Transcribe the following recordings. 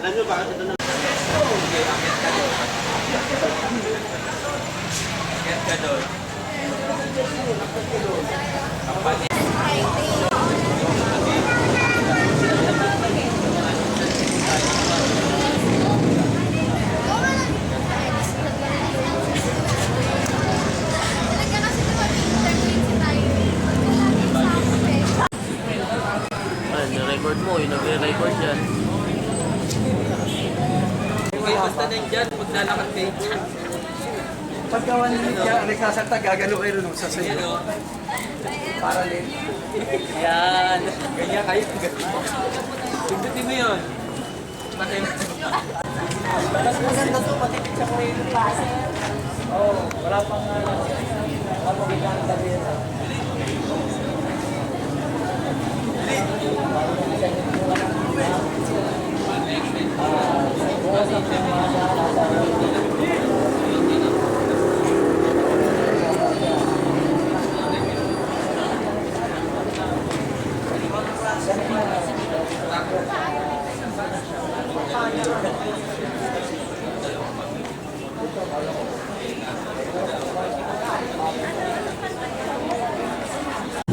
Ano ba? Ito na. Okay, akit ka doon. Akit ka doon. Record mo, yung nagre-record yan. Okay, basta nandyan, maglalakad kayo. Pagka 1 minute ka, nagsasalta, gagano kayo rin sa sayo. Para din. Yan. Ganyan kayo. Pindutin mo yun. Bakit? Mas maganda to, matipid sa kuya yung pasa. Oo, wala pang kapagiging sabi na.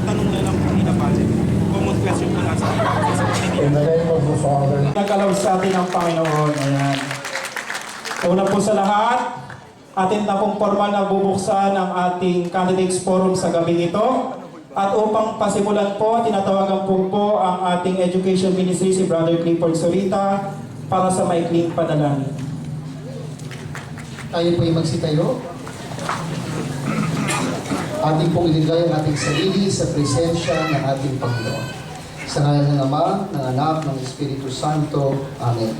Tanong na lang kung inapasin. Common question po nasa In the name of the Father. Nagkalaw sa atin ang Panginoon. Ayan. Una po sa lahat, atin na pong formal na bubuksan ang ating candidates forum sa gabi ito. At upang pasimulan po, tinatawagan po ang ating Education Ministry, si Brother Clifford Solita, para sa maikling panalangin. Tayo po ay magsitayo. Ating pong ilagay ang ating sarili sa presensya ng ating Panginoon. Sa ngalan ng Ama, ng Anak, ng Espiritu Santo. Amen.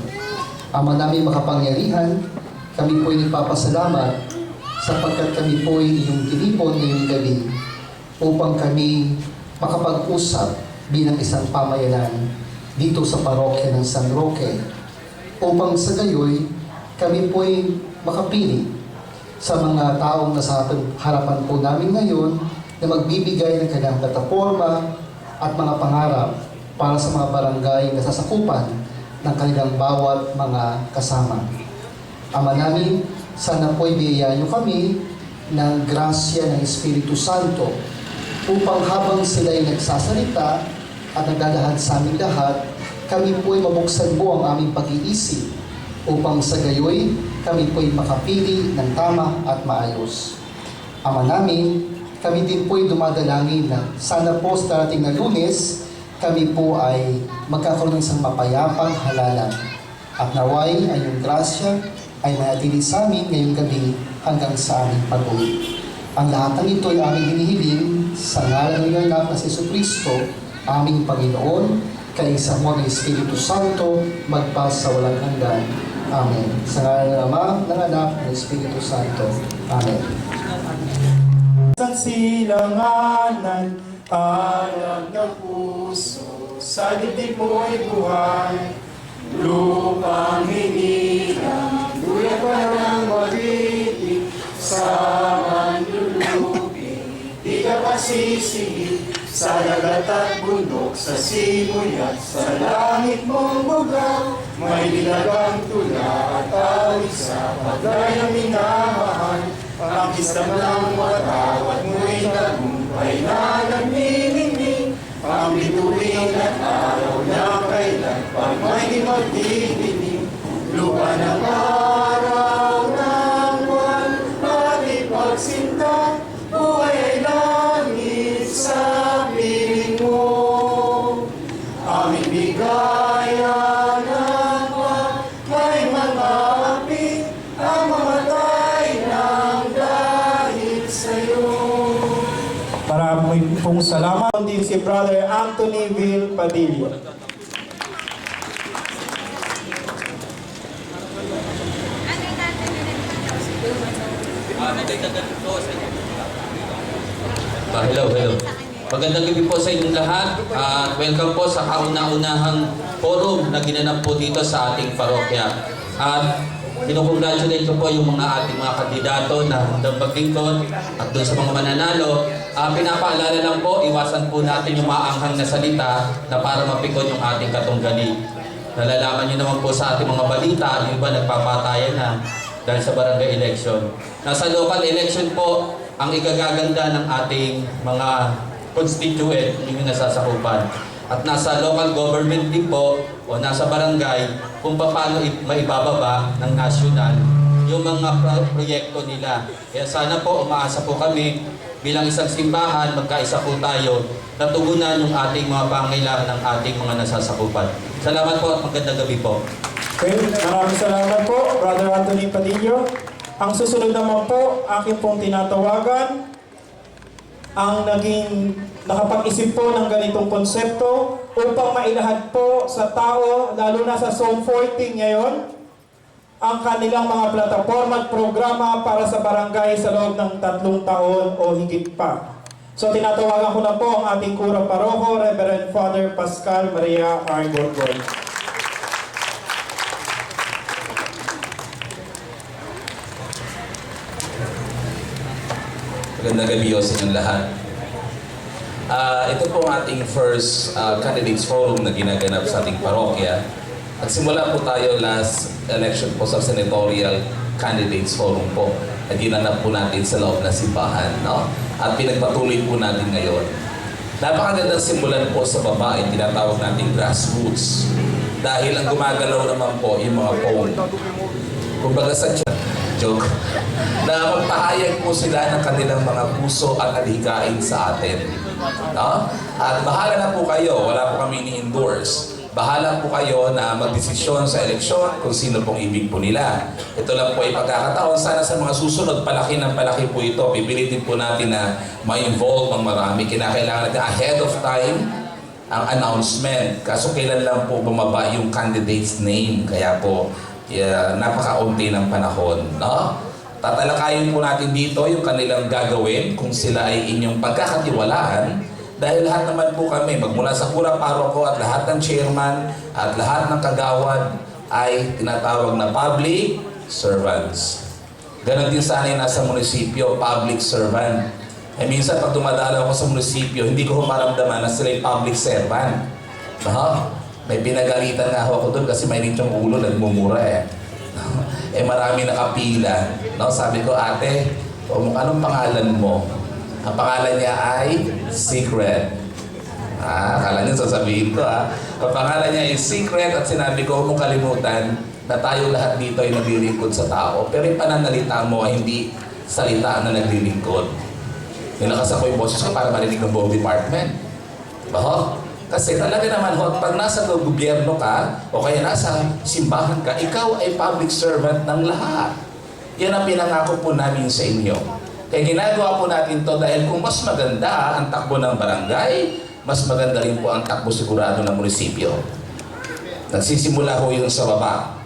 Ama namin makapangyarihan, kami po ay nagpapasalamat sapagkat kami po ay iyong tinipon ngayong gabi upang kami makapag-usap bilang isang pamayanan dito sa parokya ng San Roque. Upang sa gayoy, kami po ay makapili sa mga taong nasa harapan po namin ngayon na magbibigay ng kanilang plataforma at mga pangarap para sa mga barangay na sasakupan ng kanilang bawat mga kasama. Ama namin, sana po'y biyayaan niyo kami ng grasya ng Espiritu Santo upang habang sila'y nagsasalita at nagdalahad sa aming lahat, kami po'y mabuksan mo ang aming pag-iisip upang sa gayoy kami po'y makapili ng tama at maayos. Ama namin, kami din po'y dumadalangin na sana po sa darating na Lunes, kami po ay magkakaroon ng isang mapayapang halalan. At naway ay yung grasya ay manatili sa amin ngayong gabi hanggang sa aming pag-uwi. Ang lahat ng ito ay aming hinihiling sa ngalan ng iyong anak na si Jesucristo, aming Panginoon, kaisa mo ng Espiritu Santo, magpas sa walang hanggan. Amen. Sa ngalan ng Ama, ng Anak, ng Espiritu Santo. Amen. Sa silanganan, alam ng puso, sa dibdib mo'y buhay. Lupang hinirang, duyan pa ng mabitig, sa manlulubi, di ka pasisingit, sa dagat at bundok, sa simoy at sa langit mong bugaw, may nilagang tula at awit sa pagay ng minamahal. Ang kisam ng watawat mo'y tagumpay na nagniningning, ang bituin at araw na kailan pag may magdidinig. Lupa ng araw ng buwan, pati pagsinta, buhay ay langit sa piling mo. Aming bigayan ng buwan, may mga api, ang mamatay ng dahil sa'yo. Maraming pong salamat din si Brother Anthony Vil Padilla. Hello. Magandang gabi po sa inyong lahat at welcome po sa kauna-unahang forum na ginanap po dito sa ating parokya. At kinukongratulate ko po yung ating mga kandidato na maglingkod at doon sa mga mananalo. Pinapaalala lang po, iwasan po natin yung maanghang na salita na para mapikon yung ating katunggali. Nalalaman nyo naman po sa ating mga balita, yung iba nagpapatayan na dahil sa barangay election. Nasa local election po, ang ikagaganda ng ating mga constituent, yung nasasakupan. At nasa local government din po, o nasa barangay, kung paano maibababa ng nasyonal yung mga proyekto nila. Kaya sana po, umaasa po kami, bilang isang simbahan, magkaisa po tayo, natugunan yung ating mga pangailangan ng ating mga nasasakupan. Salamat po at magandang gabi po. Okay, maraming salamat po, Brother Anthony Padillo. Ang susunod naman po, aking pong tinatawagan, ang naging nakapag-isip po ng ganitong konsepto upang mailahad po sa tao, lalo na sa Zone 14 ngayon, ang kanilang mga plataforma at programa para sa barangay sa loob ng 3 taon o higit pa. So tinatawagan ko na po ang ating kurang paroko, Reverend Father Pascal Maria R. Gorgoy. Magandang gabi sa inyong lahat. Ito po ang ating first candidates forum na ginaganap sa ating parokya. At simula po tayo last election po sa senatorial candidates forum po na ginanap po natin sa loob ng simbahan. No? At pinagpatuloy po natin ngayon. Napakagandang simulan po sa baba ay tinatawag nating grassroots. Dahil ang gumagalaw naman po yung mga phone. Kumbaga sa joke, na magpahayag po sila ng kanilang mga puso at alikain sa atin. No? At bahala na po kayo, wala po kami ni-endorse. Bahala po kayo na magdesisyon sa eleksyon kung sino pong ibig po nila. Ito lang po ay pagkakataon. Sana sa mga susunod, palaki ng palaki po ito. Pipilitin po natin na ma-involve ang marami. Kinakailangan natin ahead of time ang announcement. Kaso kailan lang po bumaba yung candidate's name. Kaya po, napakaunti ng panahon. No? Tatalakayin po natin dito yung kanilang gagawin kung sila ay inyong pagkakatiwalaan. Dahil lahat naman po kami, magmula sa kurang paroko at lahat ng chairman at lahat ng kagawad ay tinatawag na public servants. Ganon din sana yung nasa munisipyo, public servant. Minsan pag dumadalaw ako sa munisipyo, hindi ko maramdaman na sila yung public servant. May pinagalitan nga ako doon kasi may yung ulo nagmumura marami nakapila. No? Sabi ko, ate, anong pangalan mo? Ang pangalan niya ay Secret. Akala niyo sasabihin ko Ang pangalan niya ay Secret at sinabi ko, huwag mong kalimutan na tayo lahat dito ay naglilingkod sa tao. Pero yung pananalita mo ay hindi salita na naglilingkod. Nilakas ako yung boses ko para marinig ng buong department. Diba? Kasi talaga naman, pag nasa gobyerno ka o kaya nasa simbahan ka, ikaw ay public servant ng lahat. Yan ang pinangako po namin sa inyo. Kaya ginagawa po natin to dahil kung mas maganda ang takbo ng barangay, mas maganda rin po ang takbo sigurado ng munisipyo. Nagsisimula ho yun sa baba.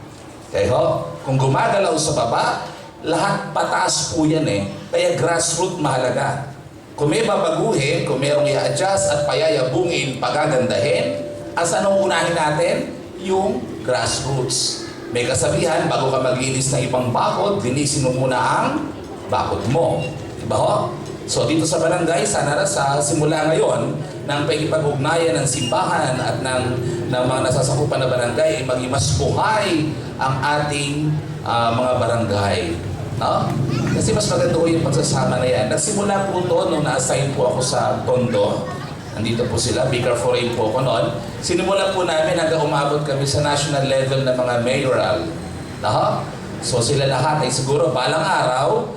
Kaya kung gumagalaw sa baba, lahat pataas po yan Kaya grassroots mahalaga. Kung may babaguhin, kung mayroong i-adjust at payayabungin, pagagandahin, asa nung unahin natin? Yung grassroots. May kasabihan, bago ka maglinis ng ibang bakod, linisin mo muna ang bakod mo. Diba ho? So dito sa barangay, sana na sa simula ngayon, ng pagkipag-ugnayan ng simbahan at ng mga nasasakupan na barangay, maging mas buhay ang ating mga barangay. No? Kasi mas maganda ko yung pagsasama na yan. Nagsimula po ito nung na-assign po ako sa Tondo. Nandito po sila, Vicar Foreign po ako noon. Sinimula po namin hanggang umabot kami sa national level ng mga mayoral. No? So sila lahat ay siguro balang araw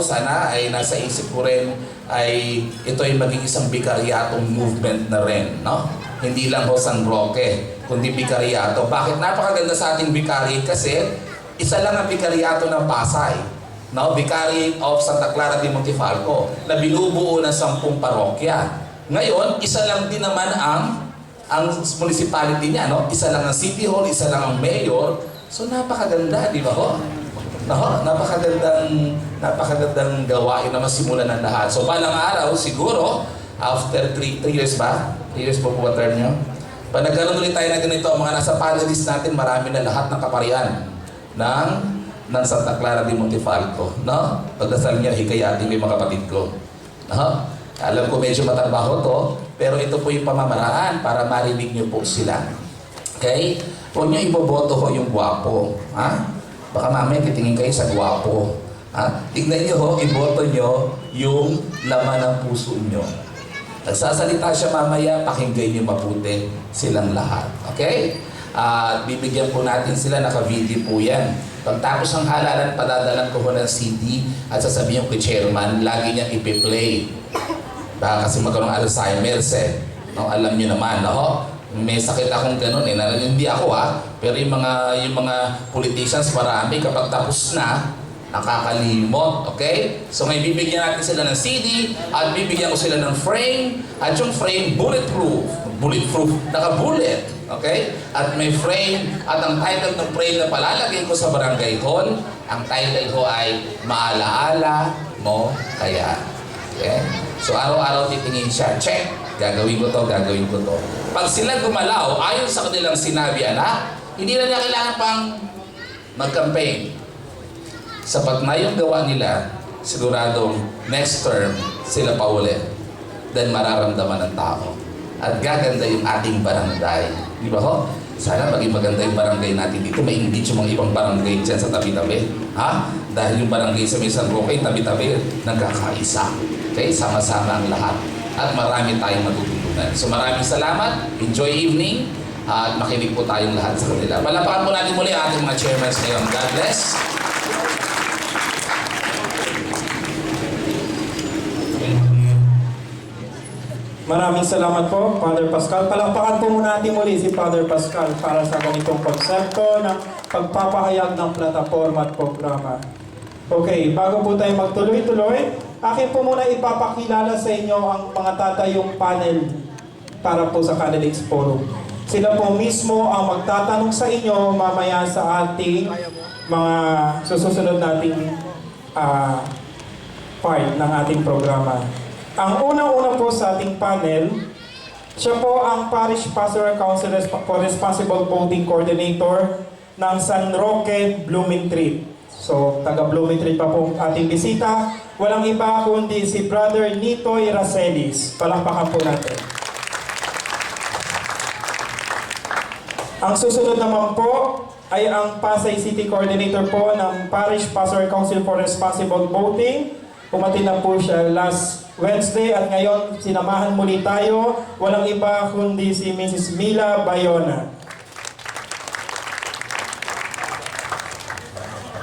sana ay nasa isip ko rin ay ito ay maging isang bikaryatong movement na rin. No? Hindi lang ho San Roque, kundi bikaryato. Bakit napakaganda sa ating bikary? Kasi isa lang ang bikaryato ng Pasay. No? Vicary of Santa Clara de Montefalco na binubuo ng 10 parokya. Ngayon, isa lang din naman ang municipality niya. No? Isa lang ang city hall, isa lang ang mayor. So napakaganda, di ba ho? No? Napakagandang gawain na masimulan ng lahat. So balang araw, siguro, after 3 years ba? 3 years po po term nyo? Pag nagkaroon ulit tayo na ganito, mga nasa panelist natin, marami na lahat ng kaparian ng Santa Clara de Montefalco. No? Pagdasal niya, hikayatin mo yung mga kapatid ko. No? Alam ko medyo matrabaho to, pero ito po yung pamamaraan para marinig niyo po sila. Okay? Huwag niyo iboboto ho yung gwapo. Ha? Baka mamaya titingin kayo sa gwapo. Ha? Tignan niyo ho, iboto niyo yung laman ng puso niyo. Nagsasalita siya mamaya, pakinggan niyo mabuti silang lahat. Okay? At bibigyan po natin sila, naka-video po yan. Pagtapos ng halalan, padadalan ko ho ng CD at sasabihin ko kay chairman, lagi niyang ipi-play. Baka kasi magkaroon ng Alzheimer's eh. No, alam niyo naman, no? May sakit akong ganun eh. Hindi ako pero yung mga politicians marami kapag tapos na, nakakalimot, okay? So ngayon bibigyan natin sila ng CD at bibigyan ko sila ng frame at yung frame bulletproof, naka-bullet, okay? At may frame at ang title ng frame na palalagay ko sa barangay hall, ang title ko ay Maalaala Mo Kaya. Okay? So araw-araw titingin siya, check, gagawin ko to, gagawin ko to. Pag sila gumalaw, ayon sa kanilang sinabi, anak, hindi na niya kailangan pang mag-campaign. Sapat na yung gawa nila, siguradong next term, sila pa ulit. Then mararamdaman ng tao. At gaganda yung ating barangay. Di ba ho? Sana maging maganda yung barangay natin dito. May engage yung mga ibang barangay dyan sa tabi-tabi. Ha? Dahil yung barangay sa San Roque, tabi-tabi, nagkakaisa. Okay? Sama-sama ang lahat. At marami tayong matututunan. So maraming salamat. Enjoy evening. At makinig po tayong lahat sa kanila. Palapakan po natin muli ang ating mga chairmans ngayon. God bless. Maraming salamat po, Father Pascal. Palakpakan po muna natin muli si Father Pascal para sa ganitong konsepto ng pagpapahayag ng plataforma at programa. Okay, bago po tayo magtuloy-tuloy, akin po muna ipapakilala sa inyo ang mga tatayong panel para po sa Candidates Forum. Sila po mismo ang magtatanong sa inyo mamaya sa ating mga susunod nating part ng ating programa. Ang unang-una po sa ating panel, siya po ang Parish Pastoral Council for Responsible Voting Coordinator ng San Roque, Blumentritt. So, taga Blumentritt pa po ating bisita. Walang iba kundi si Brother Nitoy Racelis. Palakpakan po natin. Ang susunod naman po ay ang Pasay City Coordinator po ng Parish Pastoral Council for Responsible Voting. Pumatid na po siya last Wednesday at ngayon sinamahan muli tayo. Walang iba kundi si Mrs. Mila Bayona.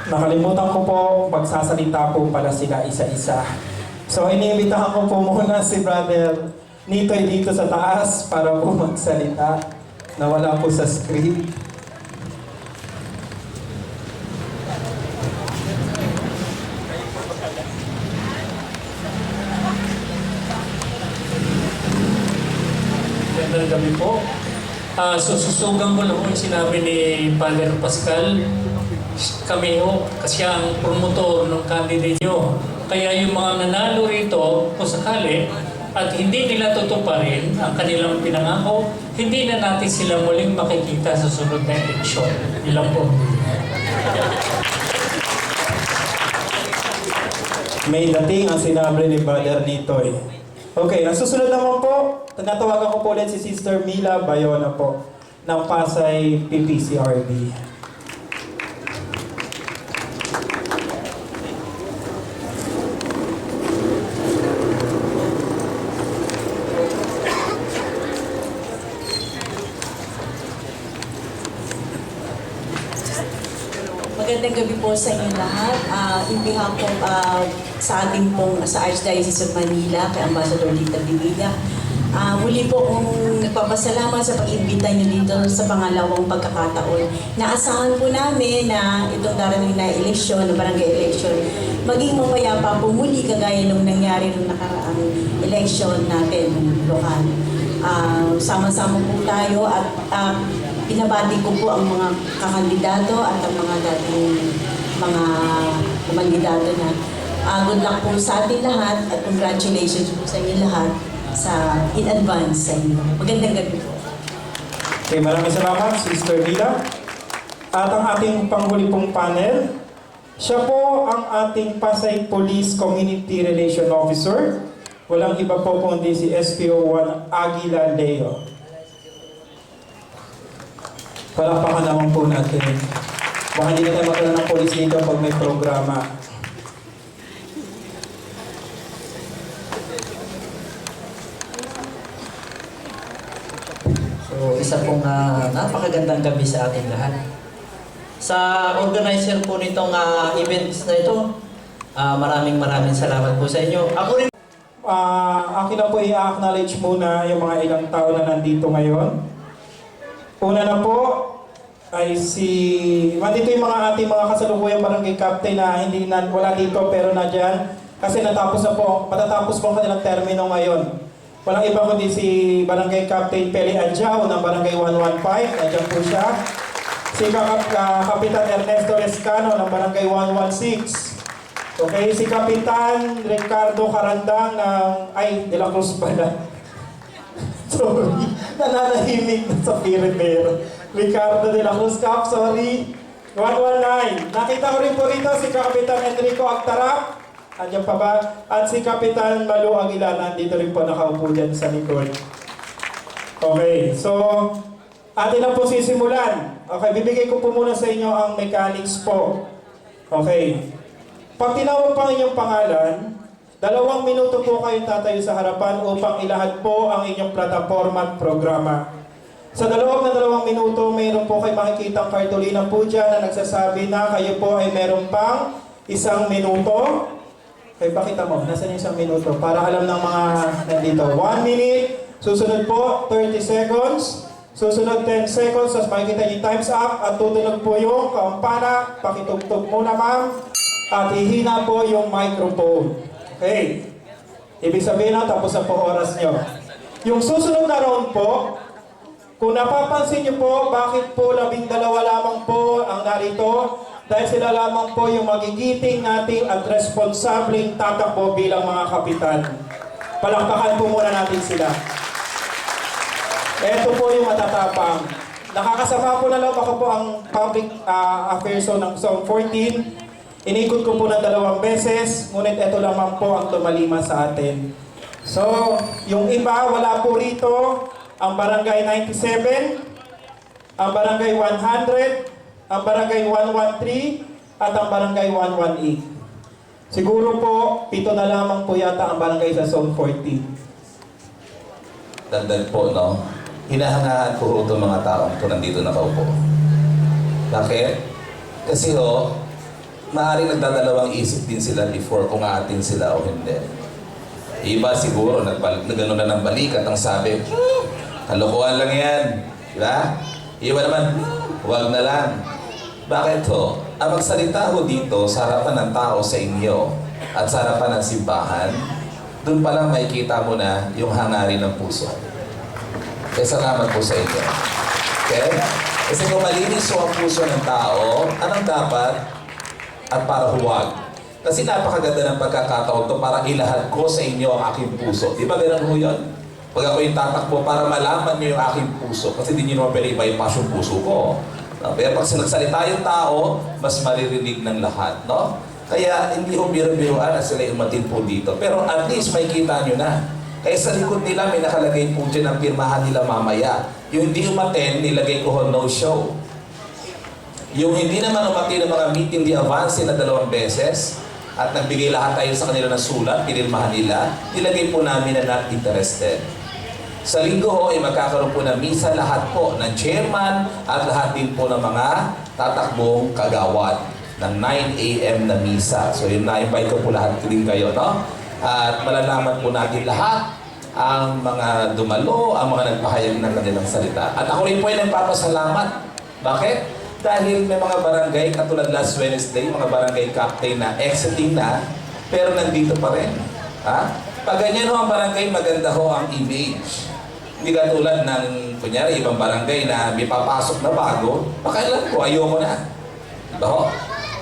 Nakalimutan ko po, magsasalita po pala sila isa-isa. So iniimbitahan ko po muna si Brother Nitoy dito sa taas para po magsalita. Nawala po sa script. Magandang gabi po. Sususugan ko lang po yung sinabi ni Father Pascal. Kami ho, kasi ang promotor ng candidate nyo. Kaya yung mga nanalo rito, kung sakali, at hindi nila tutuparin ang kanilang pinangako, hindi na natin sila muling makikita sa sunod na eleksyon. Ilan po. May dating ang sinabi ni Brother Nitoy. Okay, ang susunod naman po, natawagan ko po ulit si Sister Mila Bayona po ng Pasay PPCRB. Magandang gabi po sa inyo lahat. In behalf po sa ating pong sa Archdiocese of Manila, kay Ambassador Lita Bibilla, muli po kong nagpapasalamat sa pag-imbita niyo dito sa pangalawang pagkakataon. Naasahan po namin na itong darating na eleksyon, barangay election, maging mapayapa po muli kagaya nung nangyari nung nakaraang eleksyon natin ng lokal. Sama-sama po tayo at pinabati ko po ang mga kakandidato at ang mga dating mga kumandidato na good luck po sa ating lahat at congratulations po sa inyo lahat in advance sa inyo. Magandang gabi po. Okay, maraming salamat, Sister Mila. At ang ating panghuli pong panel, siya po ang ating Pasay Police Community Relation Officer. Walang iba po kundi si SPO1 Aguila Leo. Palakpakan naman po natin. Baka hindi na tayo magkaroon ng polis dito pag may programa. So, isa pong napakagandang gabi sa ating lahat. Sa organizer po nitong events na ito, maraming salamat po sa inyo. Ako rin Akin na po i-acknowledge muna yung mga ilang tao na nandito ngayon. Una na po ay nandito yung mga ating mga kasalukuyang barangay captain na wala dito pero na dyan. Kasi matatapos po ang kanilang termino ngayon. Walang iba kundi si Barangay Captain Peli Adjao ng Barangay 115, nandiyan po siya. Si Kapitan Ernesto Lescano ng Barangay 116. Okay, si Kapitan Ricardo Carandang de la Cruz pala. Sorry, nananahimik na sa Piripero. Ricardo de la Cruz Cap, sorry. 119. Nakita ko rin po rito si Kapitan Enrico Agtarap. Andiyan pa ba? At si Kapitan Malu Aguilar, nandito rin po nakaupo dyan sa likod. Okay, so atin na po sisimulan. Okay, bibigay ko po muna sa inyo ang mechanics po. Okay. Pag tinawag pa ang inyong pangalan, 2 minuto po kayong tatayo sa harapan upang ilahad po ang inyong plataforma at programa. Sa loob ng 2 minuto, mayroon po kayo makikitang kartulina po dyan na nagsasabi na kayo po ay meron pang 1 minuto. Okay, pakita mo, nasan yung 1 minuto? Para alam ng mga nandito. 1 minute, susunod po 30 seconds, susunod 10 seconds, tapos makikita yung time's up at tutunog po yung kampana. Pakitugtog muna ma'am. At ihina po yung microphone. Okay. Ibig sabihin na tapos na po oras nyo. Yung susunod na round po, kung napapansin nyo po, bakit po 12 lamang po ang narito? Dahil sila lamang po yung magigiting natin at responsableng tatakbo bilang mga kapitan. Palakpakan po muna natin sila. Ito po yung matatapang. Nakakasama po na lang ako po ang public affairs ng Zone 14. Inikot ko po na 2 beses, ngunit ito lamang po ang tumalima sa atin. So, yung iba, wala po rito. Ang Barangay 97, ang Barangay 100, ang Barangay 113, at ang Barangay 118. Siguro po, 7 na lamang po yata ang barangay sa Zone 14. Dagdag po, no? Hinahangaan po itong mga taong ito nandito nakaupo. Bakit? Kasi maaaring nagdadalawang isip din sila before kung aatin sila o hindi. Iba siguro, nagano na ng balikat ang sabi, kalokohan lang yan. Diba? Iba naman, huwag na lang. Bakit ho? Ang magsalita ho dito sa harapan ng tao sa inyo at sa harapan ng simbahan, doon pa lang makikita mo na yung hangarin ng puso. Kaya salamat po sa inyo. Okay? Kasi kung malinis ho ang puso ng tao, anong dapat? At para huwag. Kasi napakaganda ng pagkakataon to para ilahad ko sa inyo ang aking puso. Di ba ganun ho yun? Pag ako yung tatakbo para malaman niyo yung aking puso. Kasi di nyo naman pwede iba-bypass yung puso ko. No? Pero pag nagsalita yung tao, mas maririnig ng lahat. No? Kaya hindi ho biro-biroan na sila umatin po dito. Pero at least may kita nyo na. Kaya sa likod nila may nakalagay po dyan ang pirmahan nila mamaya. Yung hindi umaten, nilagay ko ho no show. Yung hindi naman umatin ng mga meeting di avance na 2 beses at nagbigay lahat tayo sa kanila ng sulat, pinirmahan nila, nilagay po namin na not interested. Sa linggo ho ay magkakaroon po ng misa lahat po ng chairman at lahat din po ng mga tatakbong kagawad ng 9 a.m. na misa. So yun na-invite ko po lahat din kayo, no? At malalaman po natin lahat ang mga dumalo, ang mga nagpahayag ng kanilang salita. At ako rin po ay nagpapasalamat. Bakit? Dahil may mga barangay, katulad last Wednesday, mga barangay captain na exiting na, pero nandito pa rin. Ha? Pag ganyan ho ang barangay, maganda ho ang image. Hindi katulad ng, kunyari, ibang barangay na may papasok na bago, pakailan ko, ayoko na. Diba ho?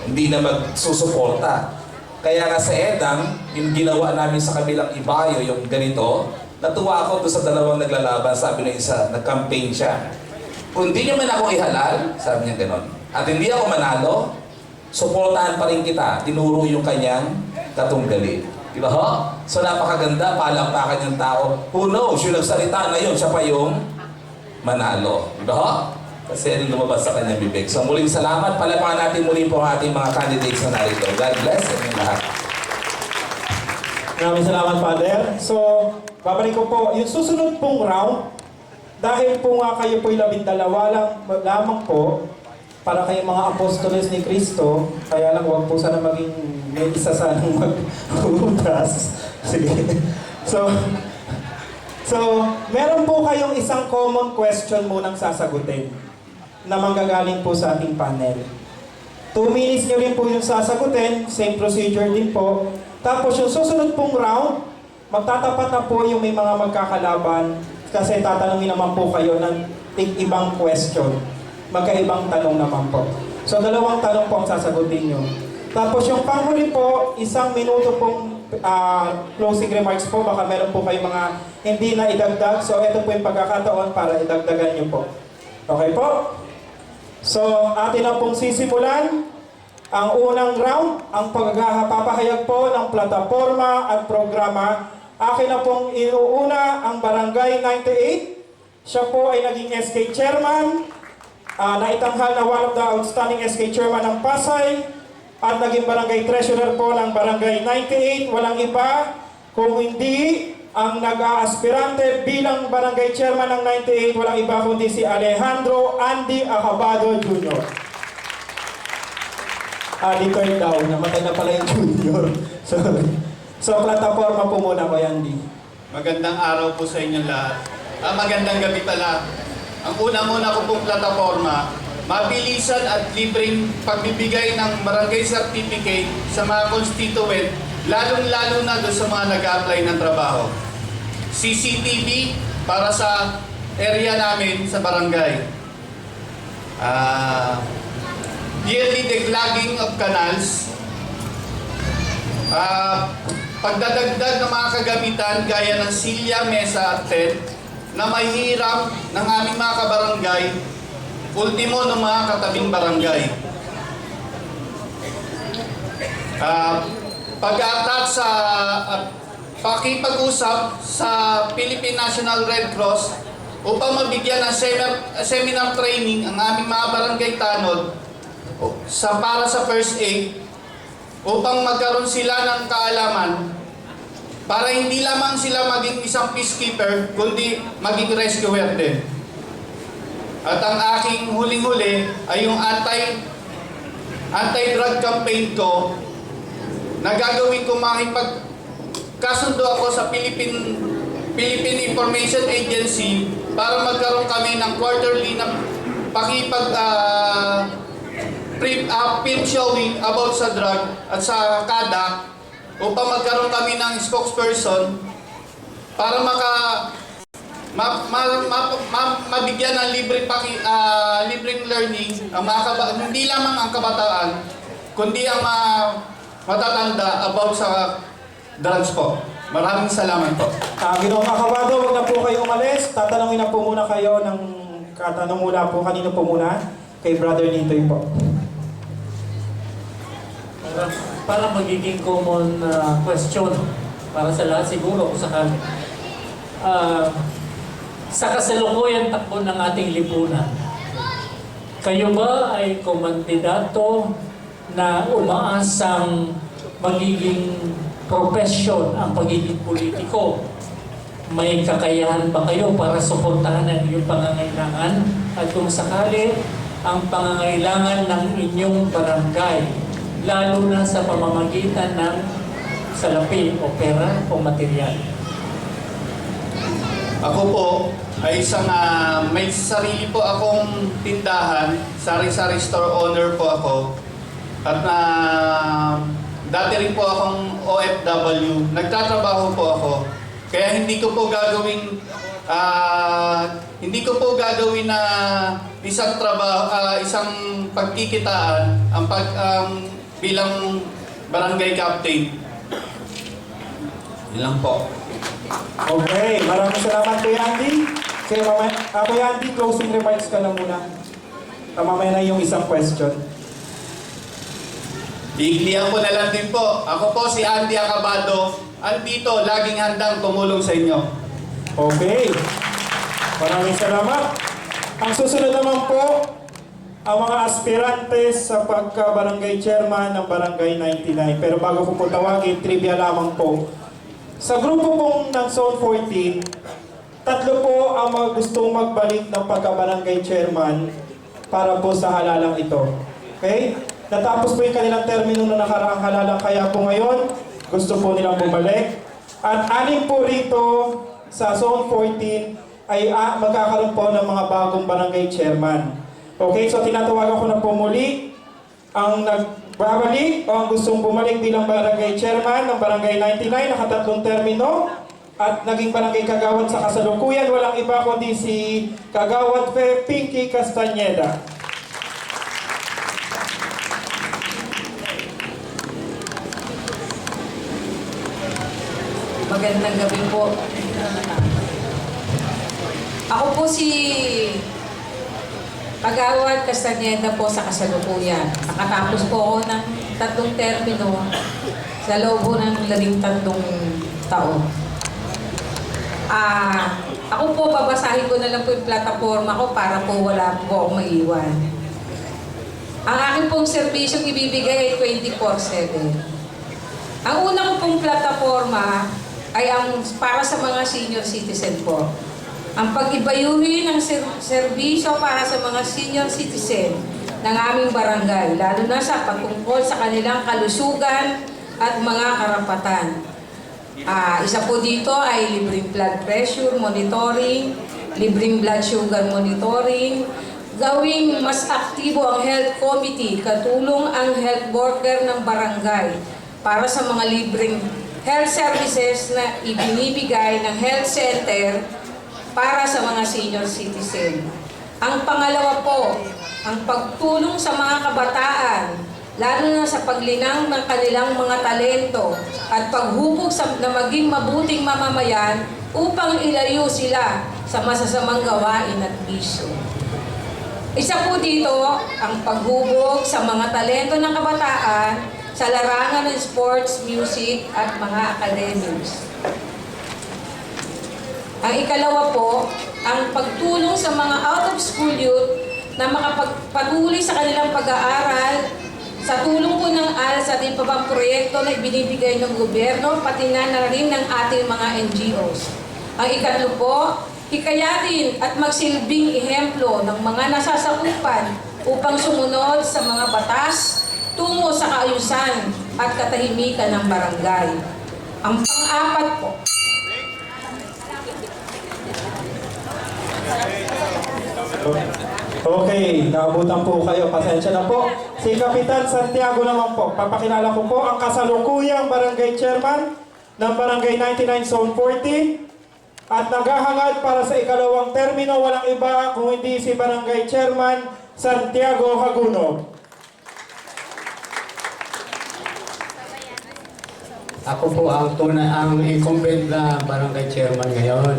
Hindi na magsusuporta. Kaya nga sa Edang, yung ginawa namin sa kabilang ibayo, yung ganito, natuwa ako doon sa 2 naglalaban, sabi ng isa, nag-campaign siya. Kung hindi nyo man ako ihalal, sabi niya gano'n, at hindi ako manalo, suportahan pa rin kita. Tinuro yung kanyang katunggali. Diba ho? So napakaganda, palakpakan yung tao. Who knows, yung nagsalita na yun, siya pa yung manalo. Diba ho? Kasi lumabas sa kanyang bibig. So muling salamat. Palapakan natin muli po ang ating mga candidates na narito. God bless inyong lahat. Maraming salamat, Father. So, babalik ko po. Yung susunod pong round, dahil po nga kayo po'y 12 lamang po, para kayong mga apostoles ni Kristo, kaya lang huwag po sana maging may isa sanang mag-utas. Sige. So, meron po kayong isang common question munang sasagutin na manggagaling po sa ating panel. 2 minutes nyo rin po yung sasagutin, same procedure din po. Tapos yung susunod pong round, magtatapat na po yung may mga magkakalaban kasi tatanungin naman po kayo ng ibang question. Magkaibang tanong naman po. So 2 tanong po ang sasagutin nyo. Tapos yung panghuli po, 1 minuto pong closing remarks po. Baka meron po kayong mga hindi na idagdag. So ito po yung pagkakataon para idagdagan nyo po. Okay po? So atin na pong sisimulan ang unang round, ang pagpapahayag po ng plataforma at programa. Akin na pong inuuna ang Barangay 98. Siya po ay naging SK Chairman. Naitanghal na one of the outstanding SK Chairman ng Pasay at naging Barangay Treasurer po ng Barangay 98. Walang iba kung hindi ang nag-aaspirante bilang Barangay Chairman ng 98. Walang iba kundi si Alejandro Andy Acabado Jr. Third daw, namatay na pala yung Junior. So plataforma po muna ko, Andy. Magandang araw po sa inyong lahat. Magandang gabi pala. Ang una-muna ko pong plataforma, mabilisan at libreng pagbibigay ng barangay certificate sa mga constituent, lalong-lalo na doon sa mga nag-a-apply ng trabaho. CCTV para sa area namin sa barangay. Yearly declogging of canals. Pagdadagdag ng mga kagamitan gaya ng silya, mesa at tent na may hiram ng aming mga kabarangay, ultimo ng mga katabing barangay. Pag-attach sa pakipag-usap sa Philippine National Red Cross upang mabigyan ng seminar training ang aming mga barangay tanod para sa first aid upang magkaroon sila ng kaalaman para hindi lamang sila maging isang peacekeeper kundi maging rescuer din. At ang aking huling-huli ay yung anti-drug campaign ko na gagawin ko makipagkasundo ako sa Philippine Information Agency para magkaroon kami ng quarterly na film showing about sa drug at sa kada upang magkaroon kami ng spokesperson para mabigyan ng libreng learning ang hindi lamang ang kabataan kundi ang matatanda about sa drugs po. Maraming salamat po. Ginoong Acabado, huwag na po kayo umalis. Tatanungin na po muna kayo ng katanong mula po. Kanino po muna? Kay Brother Nitoy po. Para magiging common question para sa lahat siguro kung sakali. Sa kasalukuyan takbo ng ating lipunan, kayo ba ay kumandidato na umaasang magiging profession ang pagiging politiko? May kakayahan ba kayo para suportahan ang inyong pangangailangan? At kung sakali, ang pangangailangan ng inyong barangay, lalo na sa pamamagitan ng salapi o pera o material. Ako po ay isang may sarili po akong tindahan, sari-sari store owner po ako. At dati rin po akong OFW, nagtatrabaho po ako. Kaya hindi ko po gagawin na isang trabaho, isang pagkikitaan bilang barangay captain. Ilang po. Okay, maraming salamat Kuya Andy. Kuya Andy, closing remarks ka na muna. Mamaya na yung isang question. Iiklihan ko na lang din po. Ako po si Andy Acabado. Andito, laging handang tumulong sa inyo. Okay. Maraming salamat. Ang susunod naman po, ang mga aspirantes sa pagka-barangay chairman ng Barangay 99. Pero bago ko po tawagin, trivia lamang po. Sa grupo pong ng Zone 14, 3 po ang mga gustong magbalik ng pagka-barangay chairman para po sa halalang ito. Okay? Natapos po yung kanilang termino na nakaraang halalang, kaya po ngayon, gusto po nilang bumalik. At 6 po rito sa Zone 14 ay magkakaroon po ng mga bagong barangay chairman. Okay, so tinatawagan ko na po muli ang nagbabalik o ang gustong bumalik bilang barangay chairman ng Barangay 99, nakatatlong termino, at naging barangay kagawad sa kasalukuyan. Walang iba kundi si Kagawad Pinky Castañeda. Magandang gabi po. Ako po si Kagawad Castañeda po sa kasalukuyan. Nakatapos po ako ng 3 termino sa loob po ng 13 taon. Ako po, babasahin ko na lang po yung plataforma ko para po wala po akong maiwan. Ang akin pong serbisyong ibibigay ay 24/7. Ang una ko pong plataforma ay ang para sa mga senior citizen po. Ang pag-ibayuhin ng serbisyo para sa mga senior citizen ng aming barangay, lalo na sa pagtungkol sa kanilang kalusugan at mga karapatan. Isa po dito ay libreng blood pressure monitoring, libreng blood sugar monitoring, gawing mas aktibo ang health committee, katulong ang health worker ng barangay para sa mga libreng health services na ibinibigay ng health center para sa mga senior citizen. Ang pangalawa po, ang pagtulong sa mga kabataan, lalo na sa paglinang ng kanilang mga talento at paghubog na maging mabuting mamamayan upang ilayo sila sa masasamang gawain at bisyo. Isa po dito, ang paghubog sa mga talento ng kabataan sa larangan ng sports, music at mga academics. Ang ikalawa po, ang pagtulong sa mga out-of-school youth na makapagpatuloy sa kanilang pag-aaral sa tulong po ng ALS at iba pang proyekto na ibinibigay ng gobyerno, pati na rin ng ating mga NGOs. Ang ikatlo po, hikayatin at magsilbing ehemplo ng mga nasasakupan upang sumunod sa mga batas tungo sa kaayusan at katahimikan ng barangay. Ang pang-apat po, Okay, naabutan po kayo. Pasensya na po. Si Kapitan Santiago naman po. Papakilala ko po ang kasalukuyang barangay chairman ng Barangay 99 Zone 40 at naghahangad para sa ikalawang termino, walang iba kung hindi si Barangay Chairman Santiago Haguno. Ako po ang incumbent na barangay chairman ngayon.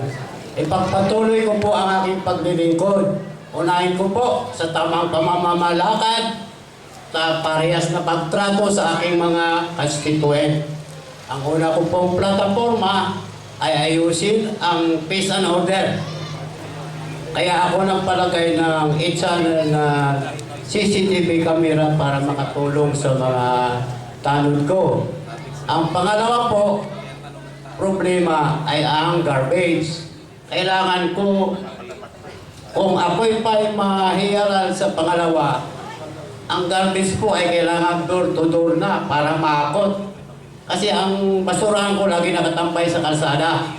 Ipagpatuloy ko po ang aking paglilingkod. Unahin ko po sa tamang pamamamalakad sa parehas na pagtrato sa aking mga constituent. Ang una ko pong plataforma ay ayusin ang peace and order. Kaya ako nagpalagay ng 8 channel na CCTV camera para makatulong sa mga tanod ko. Ang pangalawa po, problema ay ang garbage. Kailangan ko, kung ako'y pa'y mahiyaran sa pangalawa, ang garbage po ay kailangan door to door na para maakot. Kasi ang basurahan ko lagi nakatampay sa kalsada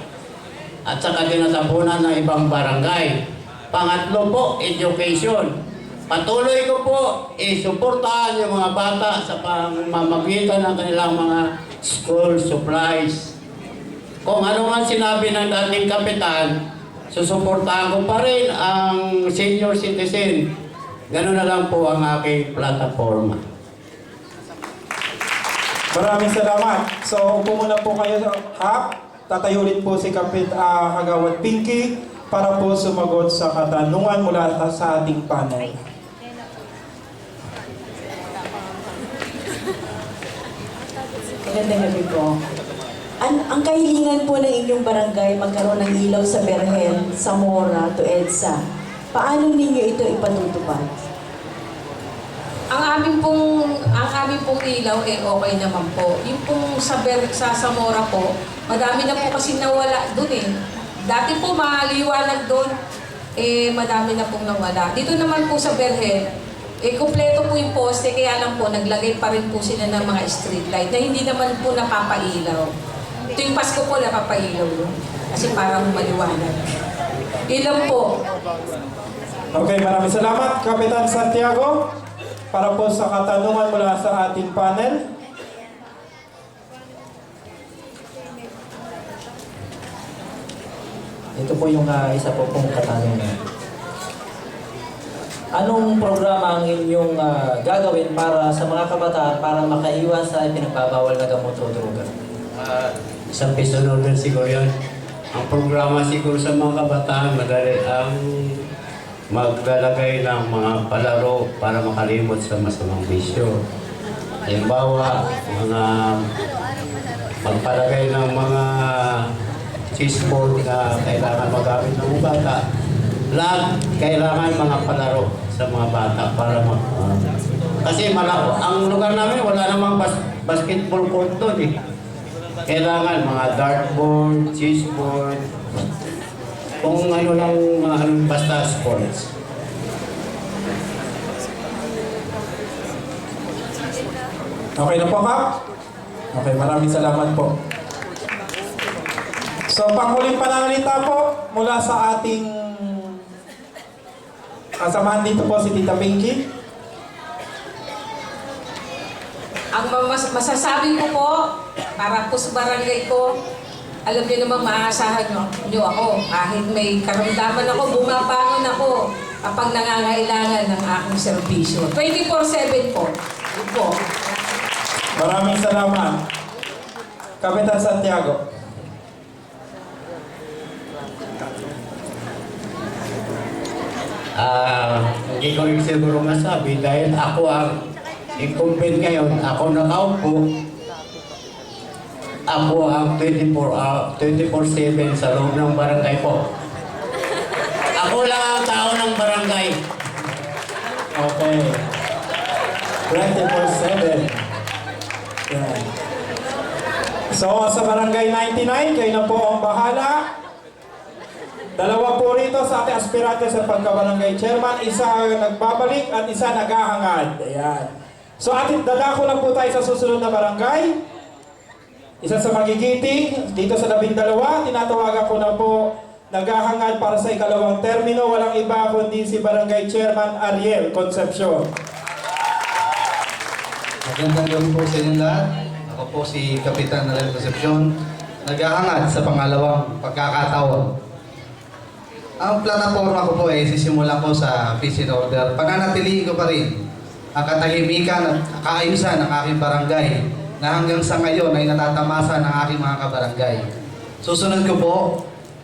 at saka tinatapunan ng ibang barangay. Pangatlo po, education. Patuloy ko po, suportahan yung mga bata sa pamamagitan ng kanilang mga school supplies. Kung ano man sinabi ng dating kapitan, susuportahan ko pa rin ang senior citizen. Ganun na lang po ang aking plataforma. Maraming salamat. So, upo muna po kayo sa hap. Tatayo rin po si Kagawad Pinky para po sumagot sa katanungan mula sa ating panel. Magandang gabi po. Ang kahilingan po ng inyong barangay magkaroon ng ilaw sa Berhen, Zamora to EDSA. paano ninyo ito ipatutupad? Ang aming pong ilaw okay naman po. Yung pong sa Zamora po, madami na po kasi nawala doon eh. Dati po maliwanag doon, madami na pong nawala. Dito naman po sa Berhen, kumpleto po yung poste, kaya lang po naglagay pa rin po sila ng mga street light na hindi naman po napapailaw. Ito yung Pasko po napapailaw yun. Kasi parang maliwanag. Ilan po? Okay, maraming salamat, Kapitan Santiago. Para po sa katanungan mula sa ating panel. Ito po yung isa po pong katanungan. Anong programa ang inyong gagawin para sa mga kabataan para makaiwas sa pinagbabawal na gamot o droga? Isang piso order siguro yun. Ang programa siguro sa mga kabataan, madali ang maglalagay ng mga palaro para makalimot sa masamang bisyo. Halimbawa, mga magpalagay ng mga chessboard na kailangan magamit ng mga bata. Lahat kailangan mga palaro sa mga bata para kasi ang lugar namin wala namang basketball court doon eh. Kailangan mga dartboard, chessboard, kung ano lang basta sports. Okay na po, Kap? Okay, maraming salamat po. So, panghuling pananalita po mula sa ating kasamahan dito po si Tita Pinky. Ang masasabi ko po, para po sa barangay ko, alam niyo naman maaasahan niyo ako. Kahit may karamdaman ako, bumabangon ako kapag nangangailangan ng aking serbisyo. 24/7 po. Yun po. Maraming salamat. Kapitan Santiago. Hindi ko rin siguro masabi dahil ako ang incumbent ngayon, ako nakaupo. Ako ang 24/7 sa loob ng barangay po. Ako lang ang tao ng barangay. Okay. 24/7. Yan. So, sa Barangay 99, kayo na po ang bahala. Dalawa po rito sa ating aspirante sa pagka-barangay chairman. Isa nagbabalik at isa naghahangad. Ayan. So, dadako lang po tayo sa susunod na barangay. Isa sa magigiting, dito sa 12, tinatawagan ko na po naghahangad para sa ikalawang termino. Walang iba kundi si Barangay Chairman Ariel Concepcion. Magandang gabi po sa inyo lahat. Ako po si Kapitan Ariel Concepcion, naghahangad sa pangalawang pagkakataon. Ang plataforma ko po ay sisimulan ko sa peace and order. Pananatilihin ko pa rin ang katahimikan at kaayusan ng aking barangay na hanggang sa ngayon ay natatamasa ng aking mga kabarangay. Susunod ko po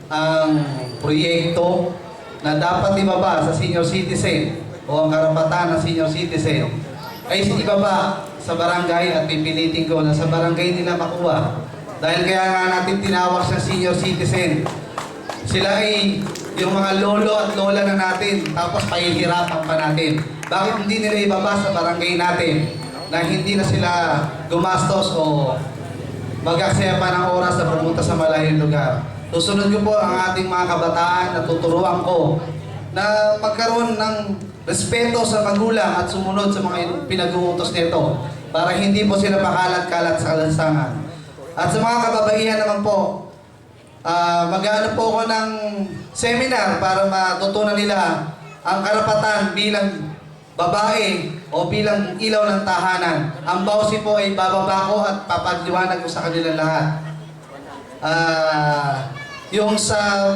ang proyekto na dapat ibaba sa senior citizen o ang karapatan ng senior citizen ay ibaba sa barangay at pipilitin ko na sa barangay nila makuha. Dahil kaya nga natin tinawag sa senior citizen. Sila ay yung mga lolo at lola na natin, tapos pahihirapan pa natin. Bakit hindi nila ibaba sa barangay natin na hindi na sila gumastos o mag-aksaya pa ng oras na pumunta sa malayong lugar? Susunod ko po ang ating mga kabataan na tuturuan ko na magkaroon ng respeto sa magulang at sumunod sa mga pinag-uutos nito para hindi po sila makalat-kalat sa kalansangan. At sa mga kababaihan naman po, mag-ano po ako ng seminar para matutunan nila ang karapatan bilang babae o bilang ilaw ng tahanan. Ang bawsi po ay bababa ko at papaliwanag ko sa kanilang lahat. Yung sa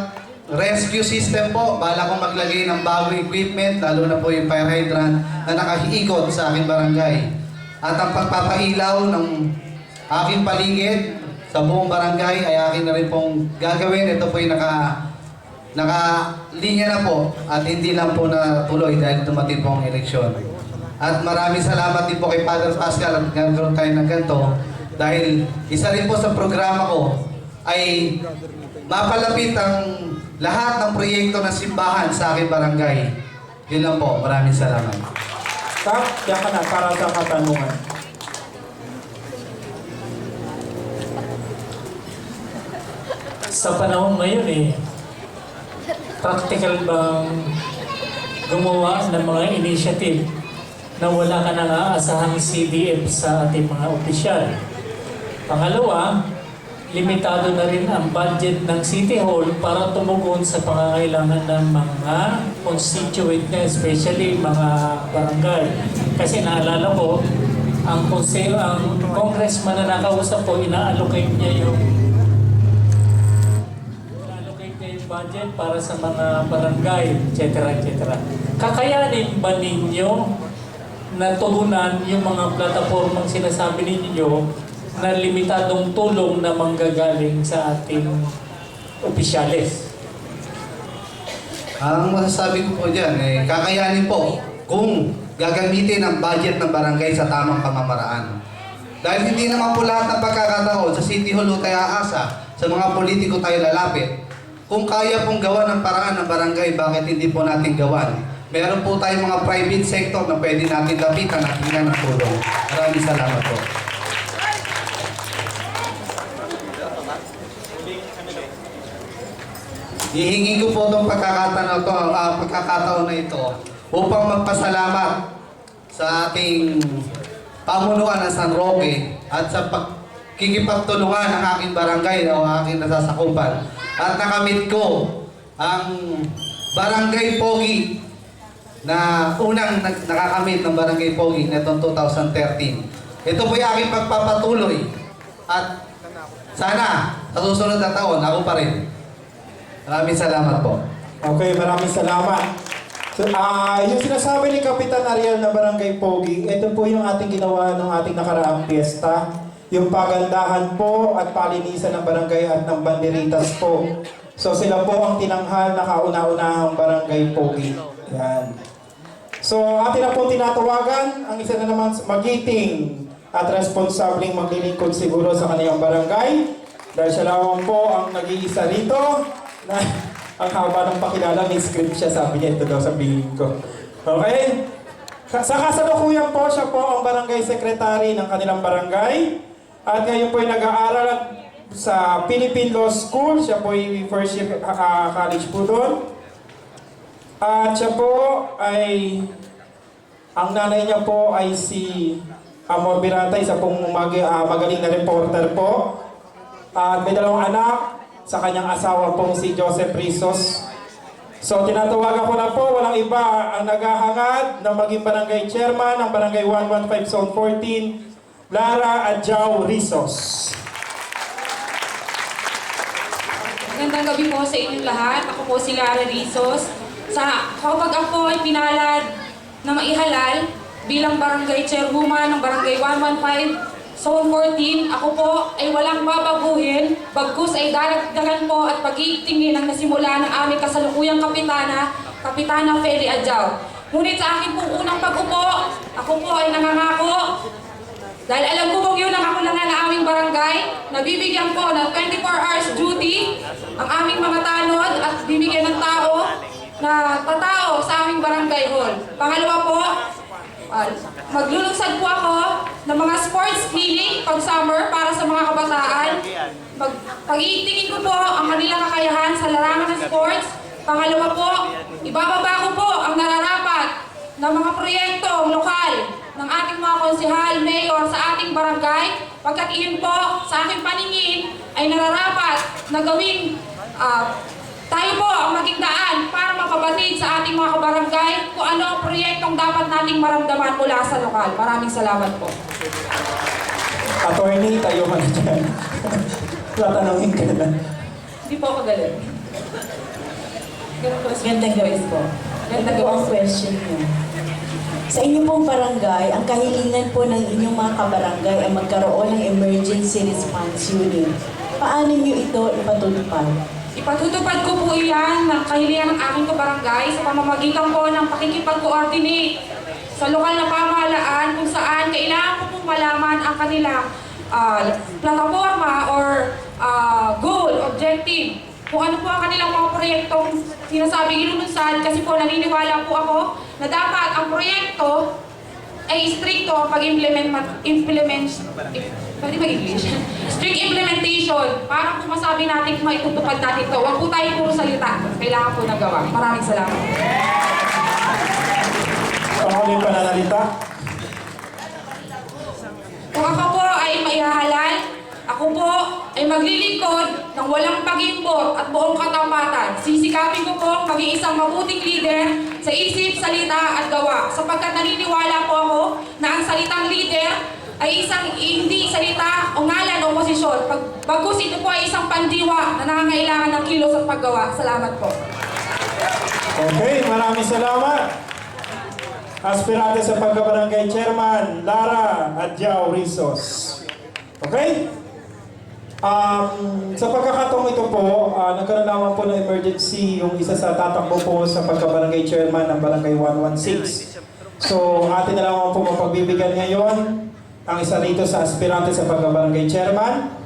rescue system po, bala kong maglagay ng bagong equipment, lalo na po yung fire hydrant na nakahiikot sa aking barangay. At ang pagpapailaw ng aking paligid sa buong barangay ay akin na rin pong gagawin. Ito po yung naka-linya na po at hindi lang po natuloy dahil dumating po ang eleksyon. At maraming salamat din po kay Father Pascal at ganoon tayo ng ganito dahil isa rin po sa programa ko ay mapalapit ang lahat ng proyekto ng simbahan sa aking barangay. Yun lang po. Maraming salamat. Kap, diyan ka na para sa katanungan. Sa panahon ngayon practical bang gumawa ng mga initiative na wala ka nang aasahang CDF sa ating mga opisyal? Pangalawa, limitado na rin ang budget ng City Hall para tumugon sa pangangailangan ng mga constituent niya, especially mga barangay. Kasi naalala ko, ang congressman na nakausap ko, ina-allocate niya yung budget para sa mga barangay, etc. etc. Kakayanin ba ninyo na tugunan yung mga platapormang sinasabi ninyo na limitadong tulong na manggagaling sa ating opisyales? Ang masasabi ko po dyan, kakayanin po kung gagamitin ang budget ng barangay sa tamang pamamaraan. Dahil hindi naman po lahat ng pagkakataon sa City Hall tayo aasa, sa mga politiko tayo lalapit. Kung kaya pong gawa ng paraan ng barangay, bakit hindi po natin gawan? Meron po tayong mga private sector na pwede natin lapitan at hingan ng tulong. Maraming salamat po. Hihingi ko po itong pagkakataon na ito upang magpasalamat sa ating pamunuan ng San Roque at sa pagkikipagtulungan ng aking barangay o aking nasasakupan. At nakamit ko ang Barangay Pogi na unang nakakamit ng Barangay Pogi netong 2013. Ito po yung aking pagpapatuloy at sana sa susunod na taon ako pa rin. Maraming salamat po. Okay, maraming salamat. So, yung sinasabi ni Kapitan Ariel na Barangay Pogi, ito po yung ating ginawa ng ating nakaraang piyesta. Yung pagandahan po at palinisan ng barangay at ng banderitas po. So sila po ang tinanghal na kauna-unahang Barangay Pogi. Yan. So atin na po tinatawagan ang isa na naman magiting at responsableng maglilingkod siguro sa kanyang barangay. Dahil siya lamang po ang nag-iisa rito na ang haba ng pakilala, may script siya, sabi niya, ito daw sabihin ko. Okay? Sa kasalukuyan po, siya po ang barangay secretary ng kanilang barangay. At ngayon po ay nag-aaral sa Philippine Law School. Siya po ay first year college po doon. At siya po ay, ang nanay niya po ay si Amor Birata, isa pong magaling na reporter po. At may dalawang anak sa kanyang asawa pong si Joseph Rizos. So tinatawagan ko na po, walang iba ang naghahangad na maging barangay chairman ng Barangay 115 Zone 14, Lara Adjao Rizos. Magandang gabi po sa inyong lahat. Ako po si Lara Rizos. Kapag ako ay pinalad na maihalal bilang barangay chairwoman ng Barangay 115 Zone 14, ako po ay walang babaguhin, bagkus ay daragdagan po at pag-iigtingin ang nasimula ng aming kasalukuyang Kapitana Feli Adjao. Ngunit sa akin pong unang pag-upo, ako po ay nangangako, dahil alam ko po yun ang kakulangan ng aming barangay, nabibigyan po ng 24 hours duty ang aming mga tanod at bibigyan ng tao na tatao sa aming barangay hall. Pangalawa po, maglulunsad po ako ng mga sports clinic pag summer para sa mga kabataan. Pag-iitingin ko po ang kanilang kakayahan sa larangan ng sports. Pangalawa po, ibababa ko po ang nararapat ng mga proyektong lokal ng ating mga konsehal, mayor sa ating barangay, pagkat iyon po sa aking paningin ay nararapat na gawing tayo po ang maging daan para mapabatid sa ating mga kabarangay kung ano ang proyektong dapat nating maramdaman mula sa lokal. Maraming salamat po. Attorney, tayo ka na dyan. Tatanungin ka na. Hindi po ako galit. Gandang gawin po. Gandang po ang question niyo. Sa inyong pong barangay, ang kahilingan po ng inyong mga kabarangay ay magkaroon ng emergency response unit. Paano niyo ito ipatutupad? Ipatutupad ko po iyan ng kahilingan ng aking kabarangay sa pamamagitan po ng pakikipag-coordinate sa lokal na pamahalaan kung saan kailangan ko pong malaman ang kanilang plataforma or goal, objective kung ano po ang kanilang mga proyektong sinasabing ilulunsad kasi po naniniwala po ako na dapat ang proyekto ay stricto ang pwede ba English? Strict implementation para po masabi natin kung maitutupad natin ito. Huwag po tayo puro salita. Kailangan po nagawa. Maraming salamat. Panguling pananalita. Kung ako po ay maihahalal, ako po ay maglilingkod ng walang pagimbot at buong katapatan. Sisikapin ko po maging isang mabuting leader sa isip, salita at gawa. Sapagkat naniniwala po ako na ang salitang leader ay isang hindi salita o ngalan o posisyon. Bagus ito po ay isang pandiwa na nangangailangan ng kilos at paggawa. Salamat po. Okay, maraming salamat. Aspirante sa pagkabarangay chairman, Lara Adjao Rizos. Okay? Sa pagkakataong ito po, nagkaroon naman po ng emergency yung isa sa tatakbo po sa pagkabarangay chairman ng Barangay 116. So, atin na lang po mapagbibigyan ngayon ang isa rito sa aspirante sa pagkabarangay chairman.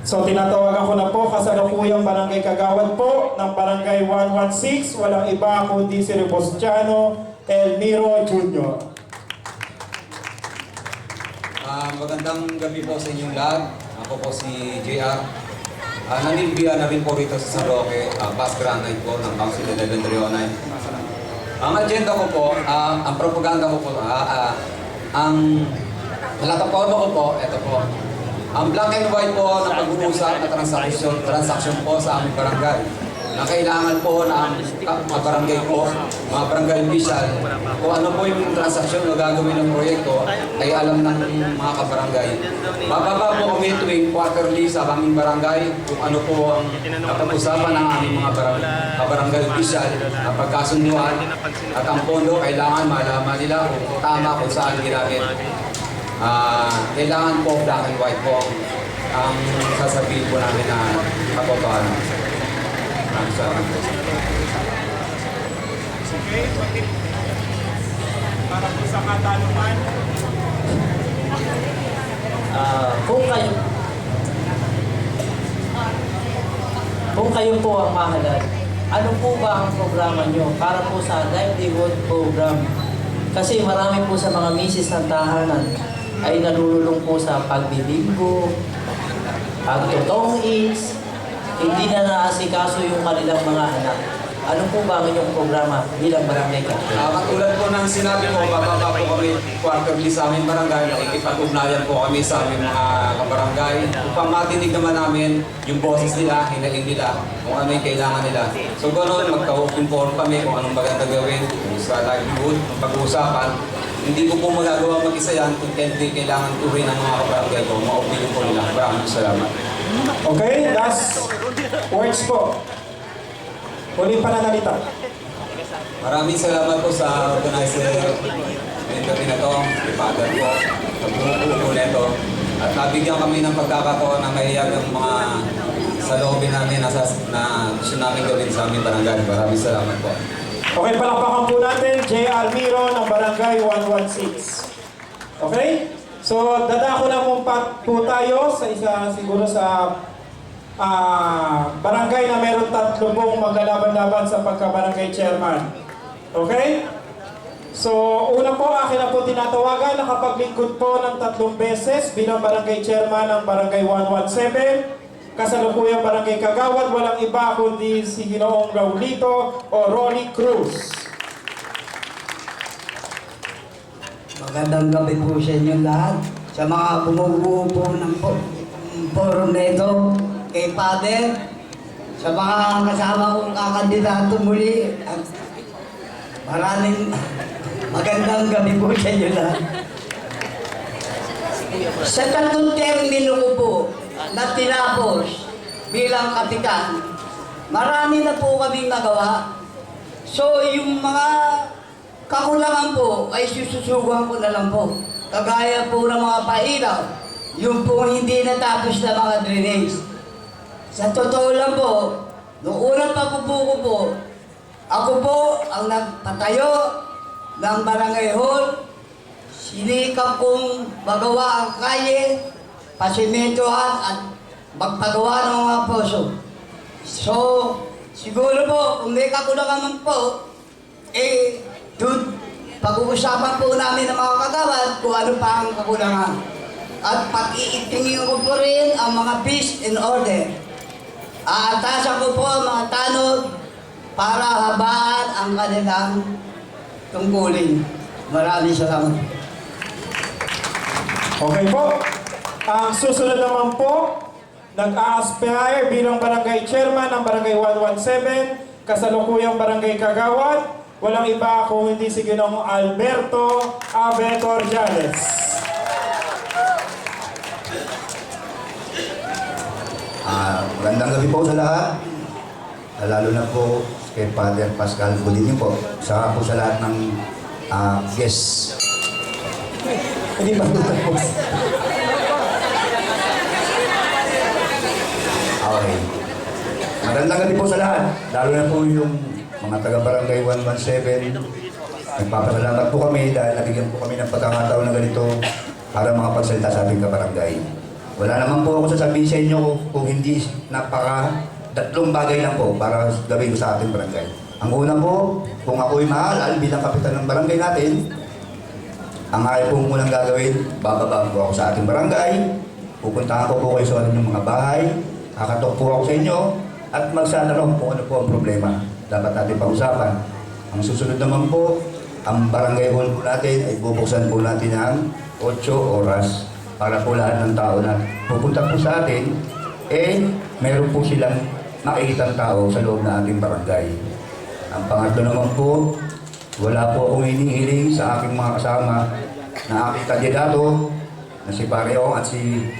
So, tinatawagan ko na po kasalukuyang barangay kagawad po ng Barangay 116. Walang iba kundi si Rebostiano Elmiro Jr. Magandang gabi po sa inyong lahat. Ako po si JR. Nanilbihan na rin po rito sa San Roque, past granite po ng Council 1139. Ang agenda ko po, ang propaganda ko po, ang plataforma ko po, ito po. Ang black and white po na pag-uusap na transaction po sa aming barangay. Na kailangan po ng mga barangay po, mga barangay official, kung ano po yung transaksyon na gagawin ng proyekto, ay alam ng mga kabarangay. Bababa po kami tuwing quarterly sa aming barangay kung ano po ang napag-usapan ng aming mga barangay official na pagkasunduan at ang pondo kailangan malaman nila kung tama kung saan ginamit. Kailangan po black and white po ang sasabihin po namin na katotohanan. Okay, para po sa katanungan. Kung kayo po ang mahalal, ano po ba ang programa nyo para po sa livelihood program? Kasi marami po sa mga misis ng tahanan ay nalululong po sa pagbibinggo, pagtutong-its, hindi na naasikaso yung kanilang mga anak. Ano po ba ang inyong programa bilang barangay ka? Katulad po ng sinabi ko, bababa po kami quarterly sa aming barangay, nakikipag-ugnayan po kami sa aming mga kabarangay upang matinig naman namin yung boses nila, hinaling nila, kung ano yung kailangan nila. So ganoon, magka-inform kami kung anong maganda gawin, kung sa livelihood, pag-uusapan. Hindi ko po magagawa mag-isa yan, kung kailangan turin ng mga kabarangay ko, mga opinion po nila. Maraming salamat. Okay, last words po. Huling pananalita. Maraming salamat po sa organizer ng gabi na to, kay Father po, pag-umupo po nito. At nabigyan kami ng pagkakataon na mahiyag ng mga sa loobin namin na gusto namin gawin sa aming barangay. Maraming salamat po. Okay, palakpakan po natin J. Almiro ng Barangay 116. Okay? So, dadako na po tayo sa isa siguro sa barangay na meron 3 pong maglalaban-laban sa pagka-barangay chairman. Okay? So, una po, akin na po tinatawagan, nakapaglingkod po ng 3 beses bilang barangay chairman ng Barangay 117. Kasalukuyang barangay kagawad, walang iba kundi si Ginoong Raulito o Ronnie Cruz. Magandang gabi po sa inyo lahat. Sa mga bumubuo po ng forum na ito, kay Father, sa mga kasama kong kakandidato muli, at maraming magandang gabi po sa inyo lahat. Sa 3 termino ko po na tinapos bilang kapitan, marami na po kaming nagawa. So yung mga kakulangan po ay sususuguhan ko na lang po. Kagaya po ng mga pailaw, yung po hindi natapos na mga drainage. Sa totoo lang po, noong unang pagpupo ko po, ako po ang nagpatayo ng barangay hall. Sinikap kong magawa ang kalye, pasimentohan at magpagawa ng mga poso. So, siguro po, kung may kakulangan man po, doon, pag-uusapan po namin ng mga kagawad kung ano pa ang kakulangan. At pag-iitingin ko po rin ang mga peace and order. Aatasan ko po ang mga tanod para habaan ang kanilang tungkulin. Maraming salamat. Okay po. Ang susunod naman po, nag-a-aspire bilang barangay chairman ng barangay 117, kasalukuyang barangay Kagawad, walang iba kung hindi si Ginoong Alberto Abetorjales. Magandang gabi po sa lahat. Lalo na po kay Father Pascal Bulini po. Saka po sa lahat ng guests. Hindi ba ito tapos? Okay. Magandang gabi po sa lahat. Lalo na po yung mga taga-barangay 117. Nagpapasalamat po kami dahil nabigyan po kami ng pagkakataon na ganito para makapagsalita sa ating kabarangay. Wala naman po ako sasabihin sa inyo kung hindi tatlong bagay lang po para gawin ko sa ating barangay. Ang una po, kung ako'y mahalal bilang kapitan ng barangay natin, ang ayaw pong unang gagawin, bababa po ako sa ating barangay, pupuntahan ko po kayo sa inyong mga bahay, kakatok po ako sa inyo, at magsatanong kung ano po ang problema dapat natin pag-usapan. Ang susunod naman po, ang barangay hall po natin ay bubuksan po natin ng 8 oras para po lahat ng tao na pupunta po sa atin, meron po silang makikitang tao sa loob ng ating barangay. Ang pangatlo naman po, wala po akong hinihiling sa aking mga kasama na aking kandidato na si Pareong at si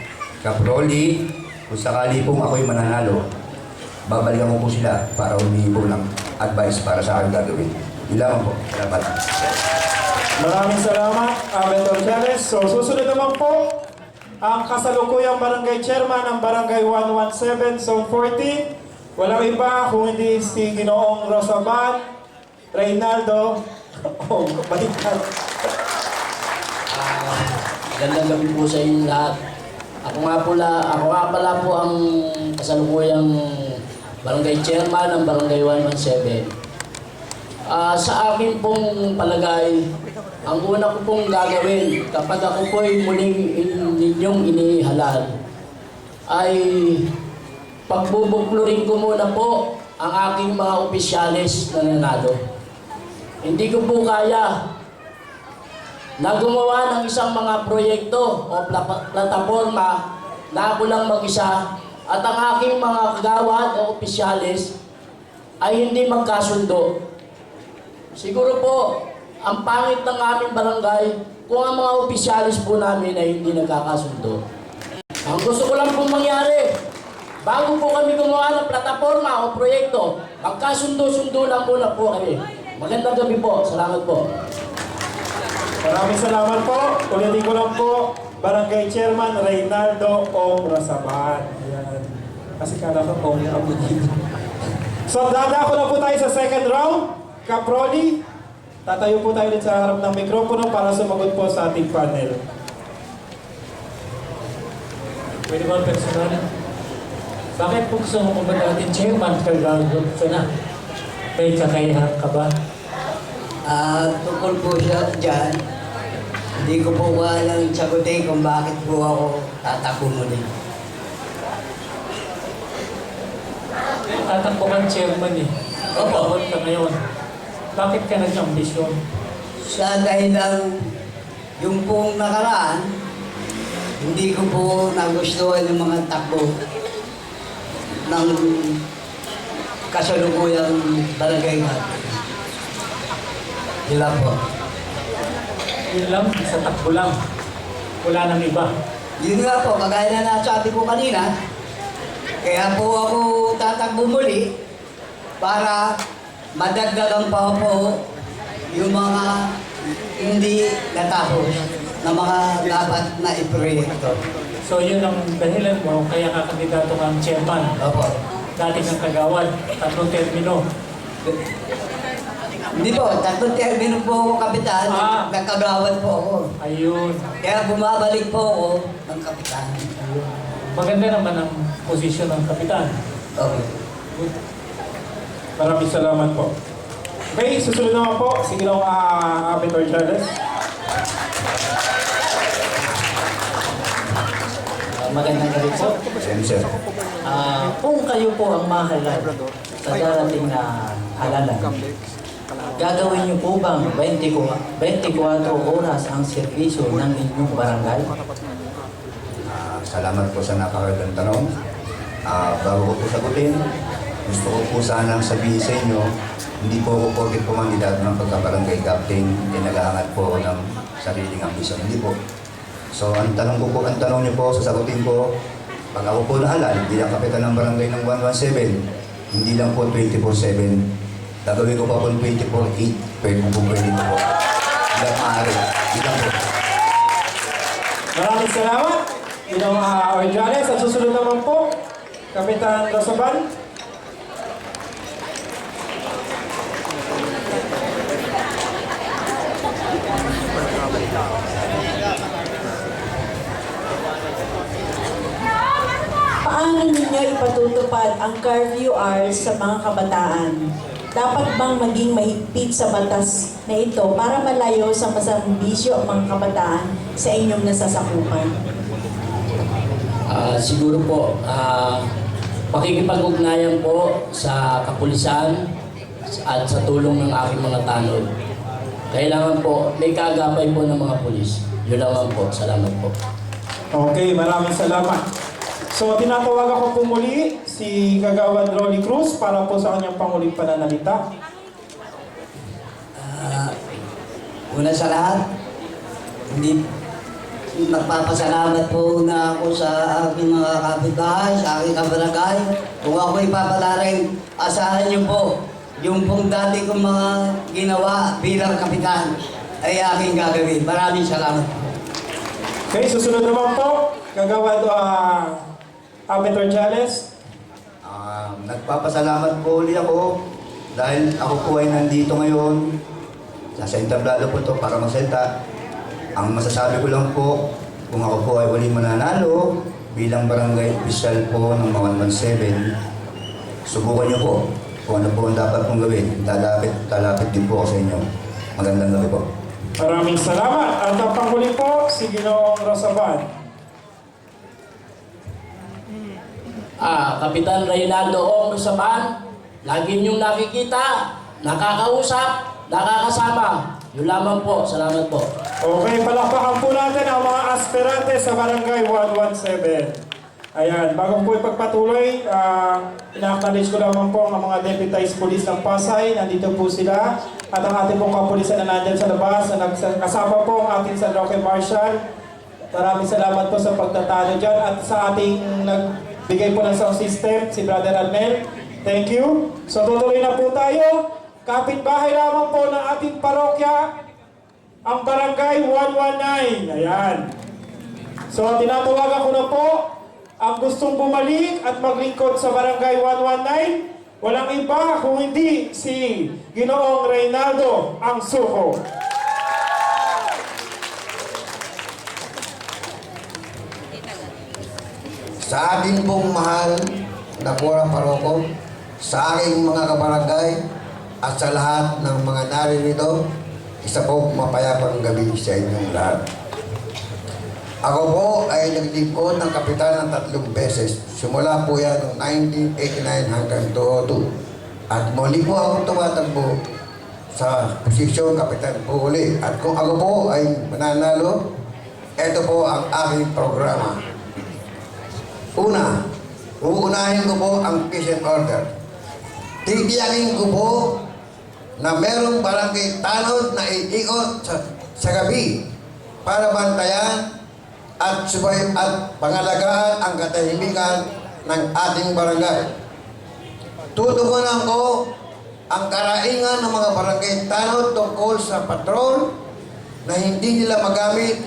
Caproli. Kung sakali pong ako'y mananalo, babalikan ko po sila para humingi po ng advice para sa aking gagawin. Ilang po. Salamat. Maraming salamat, Abetorjales. So, susunod naman po, ang kasalukuyang barangay chairman ng barangay 117, Zone 14. Walang iba kung hindi si Ginoong Rosaban Reynaldo. Oh, baliktad. Gandang gabi po sa inyo lahat. Ako nga pala po ang kasalukuyang barangay chairman ng barangay 117. Sa akin pong palagay, ang una ko pong gagawin kapag ako po'y muling ninyong inihalal ay pagbubuklurin ko muna po ang aking mga opisyalis na nanalo. Hindi ko po kaya na gumawa ng isang mga proyekto o plataforma na ako lang mag-isa at ang aking mga kagawad o opisyalis ay hindi magkasundo. Siguro po, ang pangit ng aming barangay kung ang mga opisyalis po namin ay hindi nagkakasundo. Ang gusto ko lang pong mangyari, bago po kami gumawa ng plataforma o proyekto, magkasundo-sundo lang muna po kami. Magandang gabi po. Salamat po. Maraming salamat po. Ulitin ko lang po, Barangay Chairman Reynaldo Ong Rasaban. Ayan. Kasi kala ko Ong ako dito. So, dadako na po tayo sa second round. Caproli, tatayo po tayo ulit sa harap ng mikropono para sumagot po sa ating panel. Pwede ba personal? Bakit po gusto mo ba natin chairman kagawad ka na? May kakayahan ka ba? Tungkol po siya dyan, hindi ko po alam sagutin kung bakit po ako tatakbo muli. Tatakbo kang chairman eh. Kagawad ka ngayon. Bakit ka nag-ambisyon? Sa dahilan yung pong nakaraan, hindi ko po nagustuhan yung mga takbo ng kasalukuyang barangay natin. Sila po. Yun lang, sa takbo lang. Wala nang iba. Yun nga po, kagaya na nasabi ko kanina, kaya po ako tatakbo muli para madagdagan pa po yung mga hindi natapos na mga dapat na iproyekto. So yun ang dahilan mo, kaya ka kandidato kang chairman. Opo. Dati kang kagawad, 3 termino. Hindi po, 3 termino po ako kapitan, nagkagawad po ako. Ayun. Kaya bumabalik po ako ng kapitan. Ayun. Maganda naman ang posisyon ng kapitan. Okay. Maraming salamat po. Okay, susunod naman po. Sige lang, Abitor Charles. Magandang gabi po. Sir. Kung kayo po ang mahalal sa darating na halalan, gagawin niyo po bang 24 oras ang serbisyo ng inyong barangay? Salamat po sa napakagandang tanong. Bago ko po sagutin, gusto ko po sanang sabihin sa inyo, hindi po ako porket pumangidat ng pagkabarangay captain, naghahangat po ako ng sariling ambisyon. Hindi po. So, ang tanong niyo po, sasagutin ko, pag ako po nahalal, bilang kapitan ng barangay ng 117, hindi lang po 24/7, gagawin ko pa po 24/8, pwede po po. Hanggang maaari. Hindi lang po. Maraming salamat. Ginong Orjales. At susunod naman po, Kapitan Rosaban. Paano ninyo ipatutupad ang curfew hours sa mga kabataan? Dapat bang maging mahigpit sa batas na ito para malayo sa masamang bisyo ang mga kabataan sa inyong nasasakupan? Siguro po, pakikipag-ugnayan po sa kapulisan at sa tulong ng aking mga tanod. Kailangan po, may kaagapay po ng mga pulis. Yun lang po. Salamat po. Okay, maraming salamat. So, tinatawag ako po muli si Kagawad Rolly Cruz para po sa kanyang panguling pananalita. Una sa lahat, hindi nagpapasalamat po na ako sa aking mga kapitbahay, sa aking kabarangay. Kung ako'y papalarin, asahan niyo po, yung pong dati kong mga ginawa bilang kapitan ay aking gagawin. Maraming salamat po. Okay, susunod naman po, Kagawad Abitor Charles. Nagpapasalamat po ulit ako dahil ako po ay nandito ngayon. Nasa entablado po ito para magsalita. Ang masasabi ko lang po, kung ako po ay uling mananalo bilang barangay official po ng 117, subukan niyo po kung ano po ang dapat pong gawin. Talapit din po ako sa inyo. Magandang gabi po. Maraming salamat. At ang panghuli po, si Ginoong Rosaban. Kapitan Reynaldo Ong Rosaban, lagi niyong nakikita, nakakausap, nakakasama. Yun lamang po. Salamat po. Okay, palakpakan po natin ang mga aspirante sa Barangay 117. Ayan, bago po ipagpatuloy, ina-acknowledge ko naman po ang mga deputized police ng Pasay. Nandito po sila. At ang ating pong kapulisan na nandyan sa labas, na kasama po ang ating San Roque Marshal. Maraming salamat po sa pagtatalo dyan. At sa ating nagbigay po ng sound system, si Brother Arnel. Thank you. So tutuloy na po tayo. Kapitbahay lamang po ng ating parokya, ang Barangay 119. Ayan. So tinatawagan ko na po ang gustong bumalik at maglingkod sa Barangay 119. Walang iba kung hindi si Ginoong Reynaldo ang suko. Sa ating pong mahal na Pura Paroko, sa aking mga kabarangay, at sa lahat ng mga naririto, isa po mapayapang gabi sa inyong lahat. Ako po ay naglingkod ng kapitan ng 3 beses. Simula po yan noong 1989 hanggang 2002. At muli po ako tumatakbo sa posisyon kapitan po uli. At kung ako po ay mananalo, ito po ang aking programa. Una, uunahin ko po ang peace and order. Titiyakin ko po na merong barangay tanod na iikot sa gabi para bantayan at pangalagaan ang katahimikan ng ating barangay. Tutugunan ko ang karaingan ng mga barangay tanod tungkol sa patrol na hindi nila magamit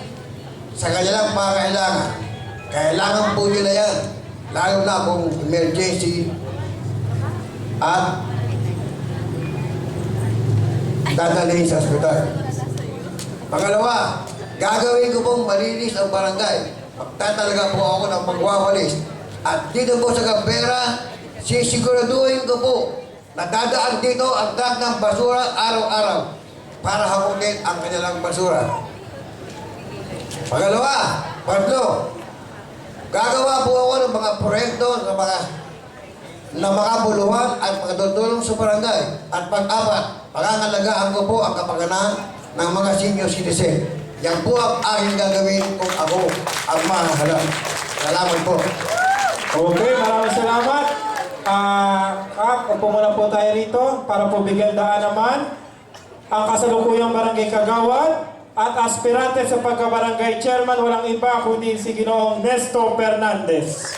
sa kanilang pangailangan. Kailangan po nila yan, lalo na kung emergency at dadalhin sa ospital. Pangalawa, gagawin ko pong malinis ang barangay. Magtatalaga po ako ng pagwawalis. At dito po sa Gambera, sisiguraduhin ko po na dadaan dito ang truck ng basura araw-araw para hakutin ang kanilang basura. Pangalawa, Pablo, gagawa po ako ng mga proyekto na makabuluhan at makatutulong sa barangay. At pang-apat, pangangalagaan ko po ang kapakanan ng mga senior citizen. Yan po ang aking gagawin kung ako ang mahahala. Salamat po. Okay, maraming salamat. Upo muna po tayo rito para po bigyan daan naman ang kasalukuyang barangay Kagawad at aspirante sa pagkabarangay chairman, walang iba kundi si Ginoong Nesto Fernandez.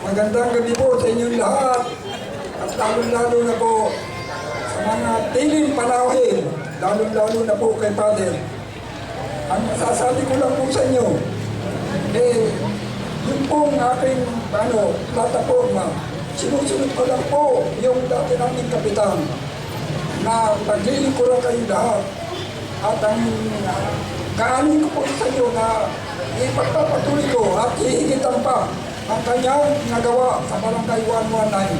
Magandang gabi po sa inyong lahat at lalo-lalo na po sa mga tiling panawin, lalo-lalo na po kay Father. Ang masasabi ko lang po sa inyo, yun pong aking plataforma, sinusunod ko lang po yung dati naming kapitan na paglilingkuran kayo lahat at ang kaanin ko po sa inyo na ipagpapatuloy ko at hihigitan pa ang kanyang nagawa sa Barangay 119.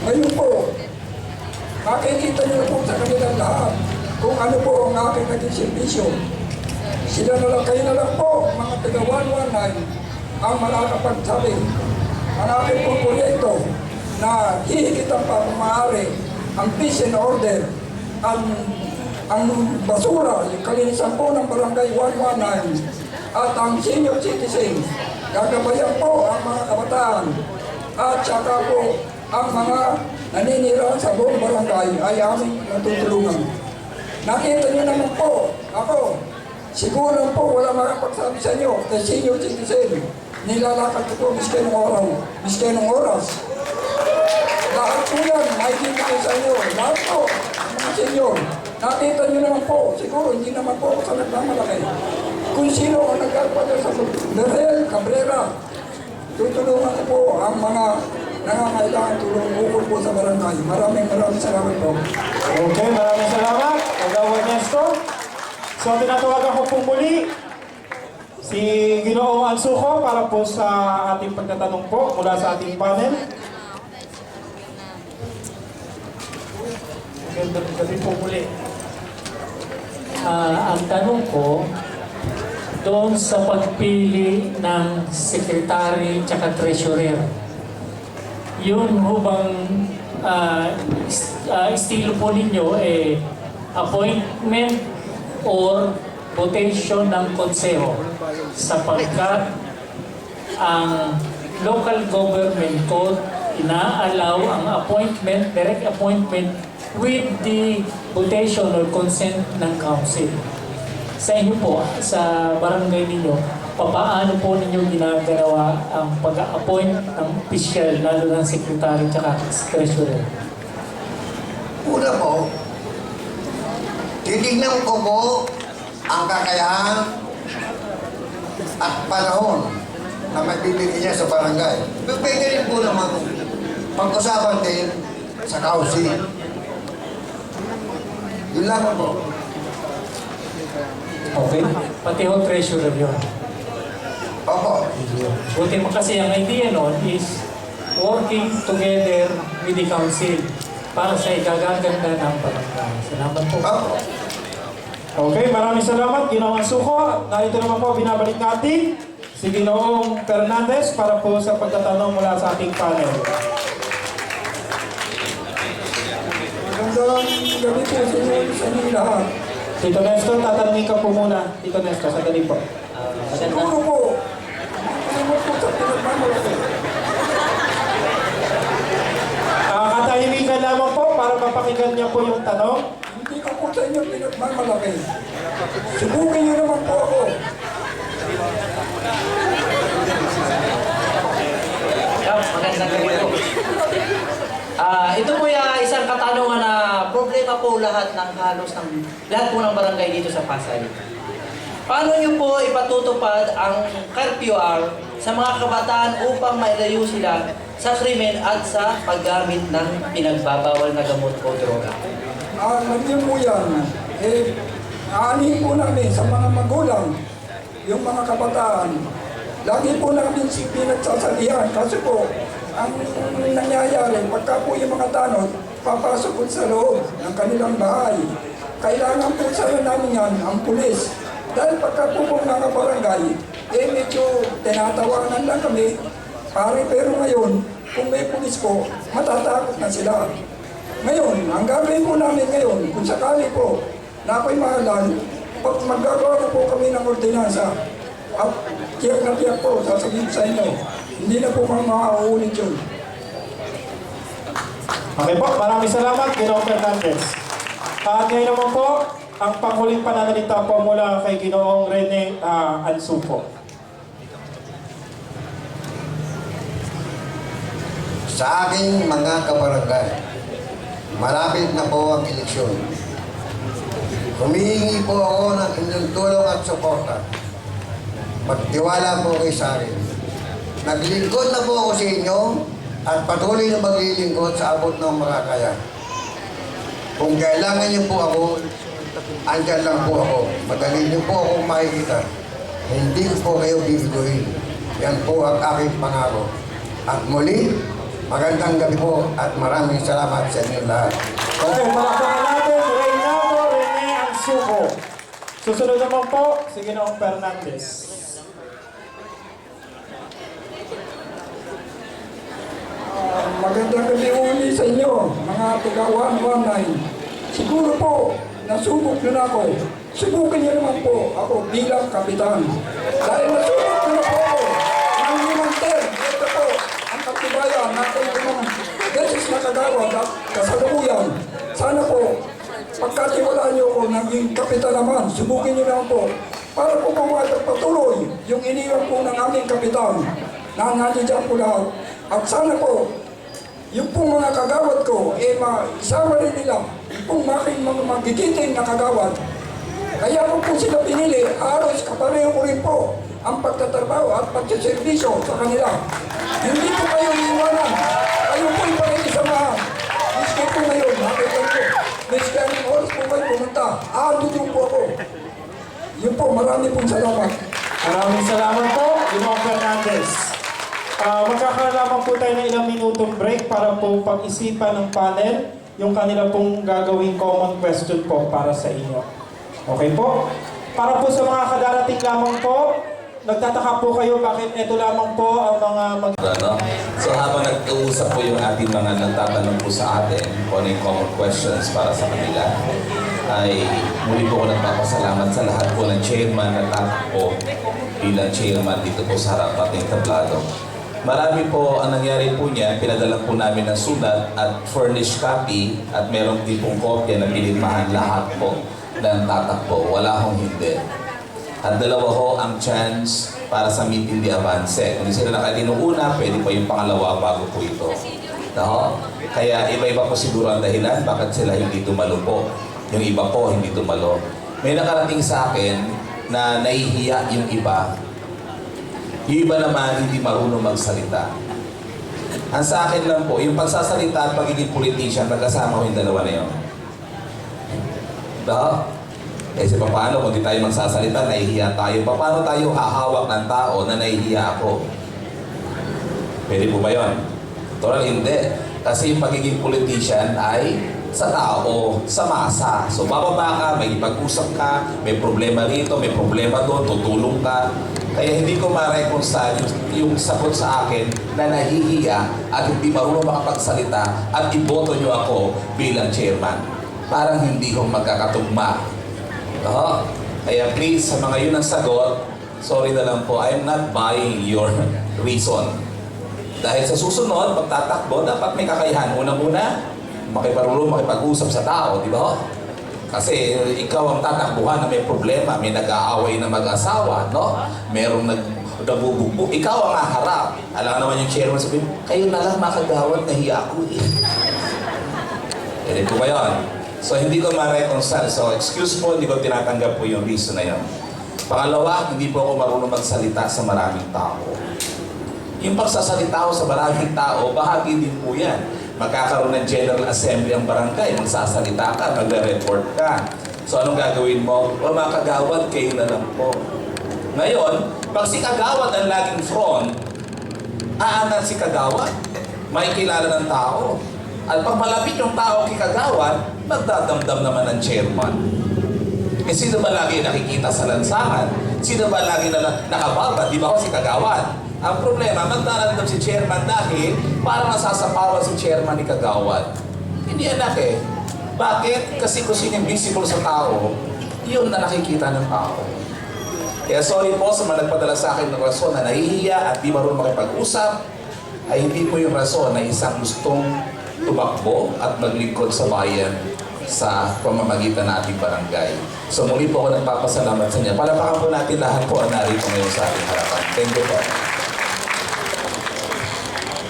Ngayon po, makikita niyo na po sa kanilang lahat kung ano po ang aking naging servisyo. Sila na lang, kayo na lang po, mga taga 119, ang makakapagsabi ang aking pong proyekto na hihigitan pa kung maaari ang peace and order, ang basura, yung kalinisan po ng Barangay 119 at ang senior citizen. Gagabayan po ang mga kabataan at saka po ang mga naninirahan sa buong barangay ay aming natutulungan. Nakita niyo naman po, ako, siguro po wala makapagsabi sa inyo kay senior citizen. Nilalakad ko po miski ng araw, miski ng oras. Lahat po yan, makikita ko sa inyo, lahat po, mga senior. Nakita niyo naman po, siguro hindi naman po ako sa nagmamalaki. Kung sino ang nagkaroon sa Darrell Cabrera, tutulungan ko po ang mga nangangailangan tulong ukol po sa barangay. Maraming salamat po. Okay, maraming salamat. Kagawad Nesto. So, tinatawagan ko po muli si Ginoong Ansuko para po sa ating pagtatanong po mula sa ating panel. Magandang gabi po muli. Ang tanong ko, doon sa pagpili ng secretary at treasurer, yun ho bang estilo po ninyo appointment or votation ng konseho, sapagkat ang local government code ina-allow ang appointment, direct appointment with the votation or consent ng council. Sa inyo po, sa barangay ninyo, paano po ninyo ginagawa ang pag-appoint ng official, lalo ng secretary at treasurer? Una po, titignan ko po ang kakayahan at panahon na magbibigay niya sa barangay. Pwede rin po naman pag-usapan din sa council. Yun lang po. Okay. Pati ho treasurer yun. Opo. Buti mo kasi ang idea nun is working together with the council para sa igagaganda ng barangay. Salamat po. Okay, maraming salamat, Ginoong Ansuko. Narito naman po, binabalik natin si Ginoong Fernandez para po sa pagtatanong mula sa ating panel. Magandang gabi po sa inyong lahat. Tito Nesto, tatanungin ka po muna. Tito Nesto, sandali po. Siguro po, ano po sa pinagmamalaki? Katahimikan lamang po para mapakinggan niya po yung tanong. Hindi ko po sa inyo pinagmamalaki. Subukin niyo naman po ako. Magandang gabi po. Ito po yung isang katanungan na problema po lahat po ng barangay dito sa Pasay. Paano niyo po ipatutupad ang curfew hour sa mga kabataan upang mailayo sila sa krimen at sa paggamit ng pinagbabawal na gamot o droga? Nandiyan po yan. Aanihin po namin sa mga magulang yung mga kabataan, lagi po namin pinagsasalihan kasi po, ang nangyayari, pagka po yung mga tanod, papasok po sa loob ng kanilang bahay. Kailangan po sa namin yan, ang pulis. Dahil pagka po mga barangay, medyo tinatawanan lang kami, pero ngayon, kung may pulis po, matatakot na sila. Ngayon, ang gagawin po namin ngayon, kung sakali po na ako'y mahalan, pag maggagawa na po kami ng ordinansa, at tiyak na tiyak po, sasabihin sa inyo, hindi na po makauulit yun. Okay po, maraming salamat, Ginoong Fernandez. At ngayon naman po, ang panghuling pananalita po mula kay Ginoong Rene Ansupo. Sa aking mga kabarangay, malapit na po ang eleksyon. Humihingi po ako ng inyong tulong at suporta. Magtiwala po kayo sa akin. Naglingkod na po ako sa inyo at patuloy na maglilingkod sa abot ng makakaya. Kung kailangan niyo po ako, andyan lang po ako. Madali niyo po akong makikita. Hindi ko po kayo bibiguin. Yan po ang aking pangako. At muli, magandang gabi po at maraming salamat sa inyo lahat. Okay, palakpakan natin si Reynaldo Rene Ansupo. Susunod naman po si Ginoong Fernandez. Magandang gabi uli sa inyo, mga taga-119. Siguro po, nasubok nyo na ako. Subukan niyo naman po ako bilang kapitan. Dahil nasubok nyo na po ako ng limang term. Ito po, ang katibayan na ako yung beses na kagawad at kasalukuyan. Sana po, pagkatiwalaan niyo ako naging kapitan naman, subukin niyo naman po. Para po patuloy yung iniwan po ng aming kapitan na nandiyan po lahat. At sana po, yung pong mga kagawad ko, isama rin nila, yung pong mga magigiting na kagawad. Kaya ko po sila pinili, halos kapareho ko rin po ang pagtatrabaho at pagsiservisyo sa kanila. Hindi po kayo iiwanan, kayo po ipakikisamahan. Miski po ngayon, nakita ko, miski anong oras po kayo pumunta, doon po ako. Yun po, marami pong salamat. Maraming salamat po, Ginoong Fernandez. Magkakalaman po tayo ng ilang minutong break para po pag-isipan ng panel yung kanila pong gagawing common question po para sa inyo. Okay po? Para po sa mga kadarating lamang po, nagtataka po kayo bakit ito lamang po ang mga So habang nag-uusap po yung ating mga nagtatanong po sa atin kung ano yung common questions para sa kanila, ay muli po ko nagpapasalamat sa lahat po ng chairman na tatakbo bilang chairman dito po sa harap ating tablado. Marami po ang nangyari po niya, pinadala po namin ng sulat at furnished copy at merong tipong kopya na pinirmahan lahat po ng tatakbo. Wala hong hindi. At dalawa ho ang chance para sa meeting di avance. Kung hindi sila nakatinuuna, pwede pa yung pangalawa bago po ito. No? Kaya iba-iba po siguro ang dahilan bakit sila hindi tumalo po. Yung iba po hindi tumalo. May nakarating sa akin na nahihiya yung iba. Yung iba naman hindi marunong magsalita. Ang sa akin lang po, yung pagsasalita at pagiging politician, magkasama ko yung dalawa na yun. Kasi paano kung di tayo magsasalita, nahihiya tayo. Paano tayo hahawak ng tao na nahihiya ako? Pwede po ba yun? Total hindi. Kasi yung pagiging politician ay sa tao, sa masa. So bababa ka, may ipag-usap ka, may problema rito, may problema doon, tutulong ka. Kaya hindi ko ma-reconcile yung sagot sa akin na nahihiya at hindi marunong makapagsalita at iboto nyo ako bilang chairman. Parang hindi ko magkakatugma. Kaya please, sa mga yun ang sagot, sorry na lang po, I'm not buying your reason. Dahil sa susunod, pagtatakbo, dapat may kakayahan. Una-una, makiparulong, makipag-usap sa tao, di ba? Kasi ikaw ang tatakbuhan na may problema, may nag-aaway na mag-asawa, no? Merong nabubugbog. Ikaw ang haharap. Alam naman yung chairman sabihin, kayo na lang makagawad, nahiya ako eh. Pwede po ba yun? So hindi ko ma-reconcile. So excuse po, hindi ko tinatanggap po yung reason na yun. Pangalawa, hindi po ako marunong magsalita sa maraming tao. Yung pagsasalita ko sa maraming tao, bahagi din po yan. Magkakaroon ng General Assembly ang barangay, magsasalita ka, magre-report ka. So anong gagawin mo? O mga kagawad, kayo na lang po. Ngayon, pag si Kagawad ang laging front, aangat si Kagawad, may kilala ng tao. At pag malapit yung tao kay Kagawad, magdadamdam naman ng chairman. Eh sino ba lagi nakikita sa lansangan? Sino ba lagi nakababa? Di ba ako si Kagawad? Ang problema, magdadamdam si chairman dahil parang nasasapawan si chairman ni Kagawad. Hindi anak eh. Bakit? Kasi kung sino yung visible sa tao, yun na nakikita ng tao. Kaya sorry po sa mga nagpadala sa akin ng rason na nahihiya at di marunong makipag-usap, ay hindi po yung rason na isang gustong tumakbo at maglingkod sa bayan sa pamamagitan ng ating barangay. So muli po ako nagpapasalamat sa inyo. Palapakan po natin lahat po ang narito ngayon sa ating harapan. Thank you po.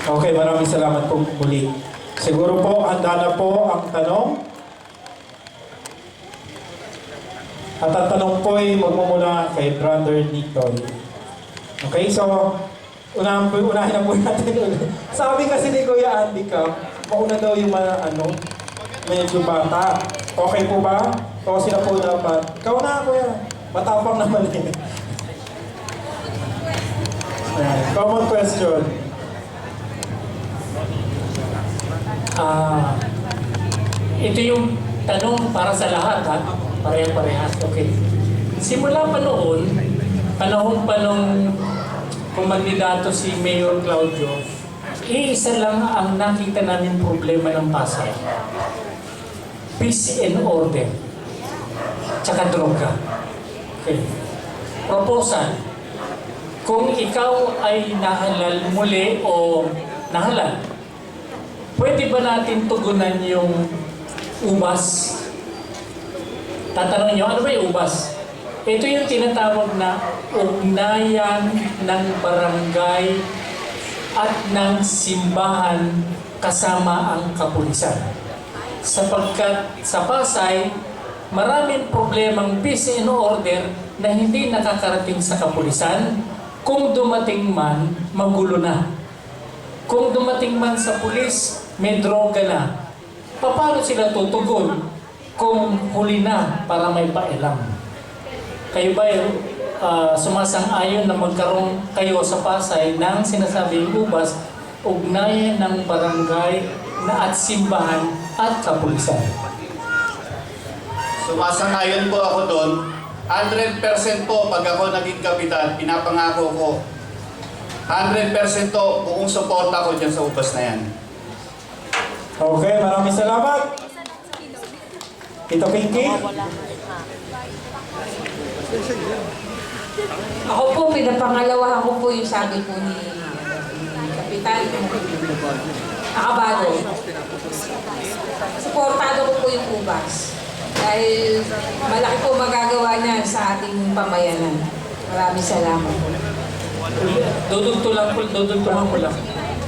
Okay, maraming salamat po muli. Siguro po, handa na po ang tanong. At ang tanong po ay magmumula kay Brother Nicoy. Okay, so unahin na po natin ulit. Sabi kasi ni Kuya Andy ka, mauna daw yung mga medyo bata. Okay po ba? O sila po dapat? Ikaw na, Kuya. Matapang naman eh. Common question. Ito yung tanong para sa lahat, ha? Pareha-parehas. Okay. Simula pa noon, panahon pa nung kumandidato si Mayor Claudio, isa lang ang nakita namin problema ng Pasay. Peace and order. Tsaka droga. Okay. Proposal. Kung ikaw ay nahalal muli o nahalal, pwede ba natin tugunan yung ubas? Tatanong nyo, ano ba yung ubas? Ito yung tinatawag na ugnayan ng barangay at ng simbahan kasama ang kapulisan. Sapagkat sa Pasay, maraming problemang peace and order na hindi nakakarating sa kapulisan. Kung dumating man, magulo na. Kung dumating man sa pulis, may droga na. Paano sila tutugon kung huli na para may pailam? Kayo ba sumasang-ayon na magkaroon kayo sa Pasay ng sinasabing ubas, ugnayan ng barangay na at simbahan at kapulisan? Sumasang-ayon po ako doon. 100% po pag ako naging kapitan, pinapangako ko 100% to buong suporta ko dyan sa ubas na yan. Okay, maraming salamat. Tito Pinky. Ako po, pinapangalawa ko po yung sabi po ni Kapitan Acabado. Suportado ko po yung ubas. Dahil malaki po magagawa niya sa ating pamayanan. Maraming salamat po. Dudugtulang ko lang.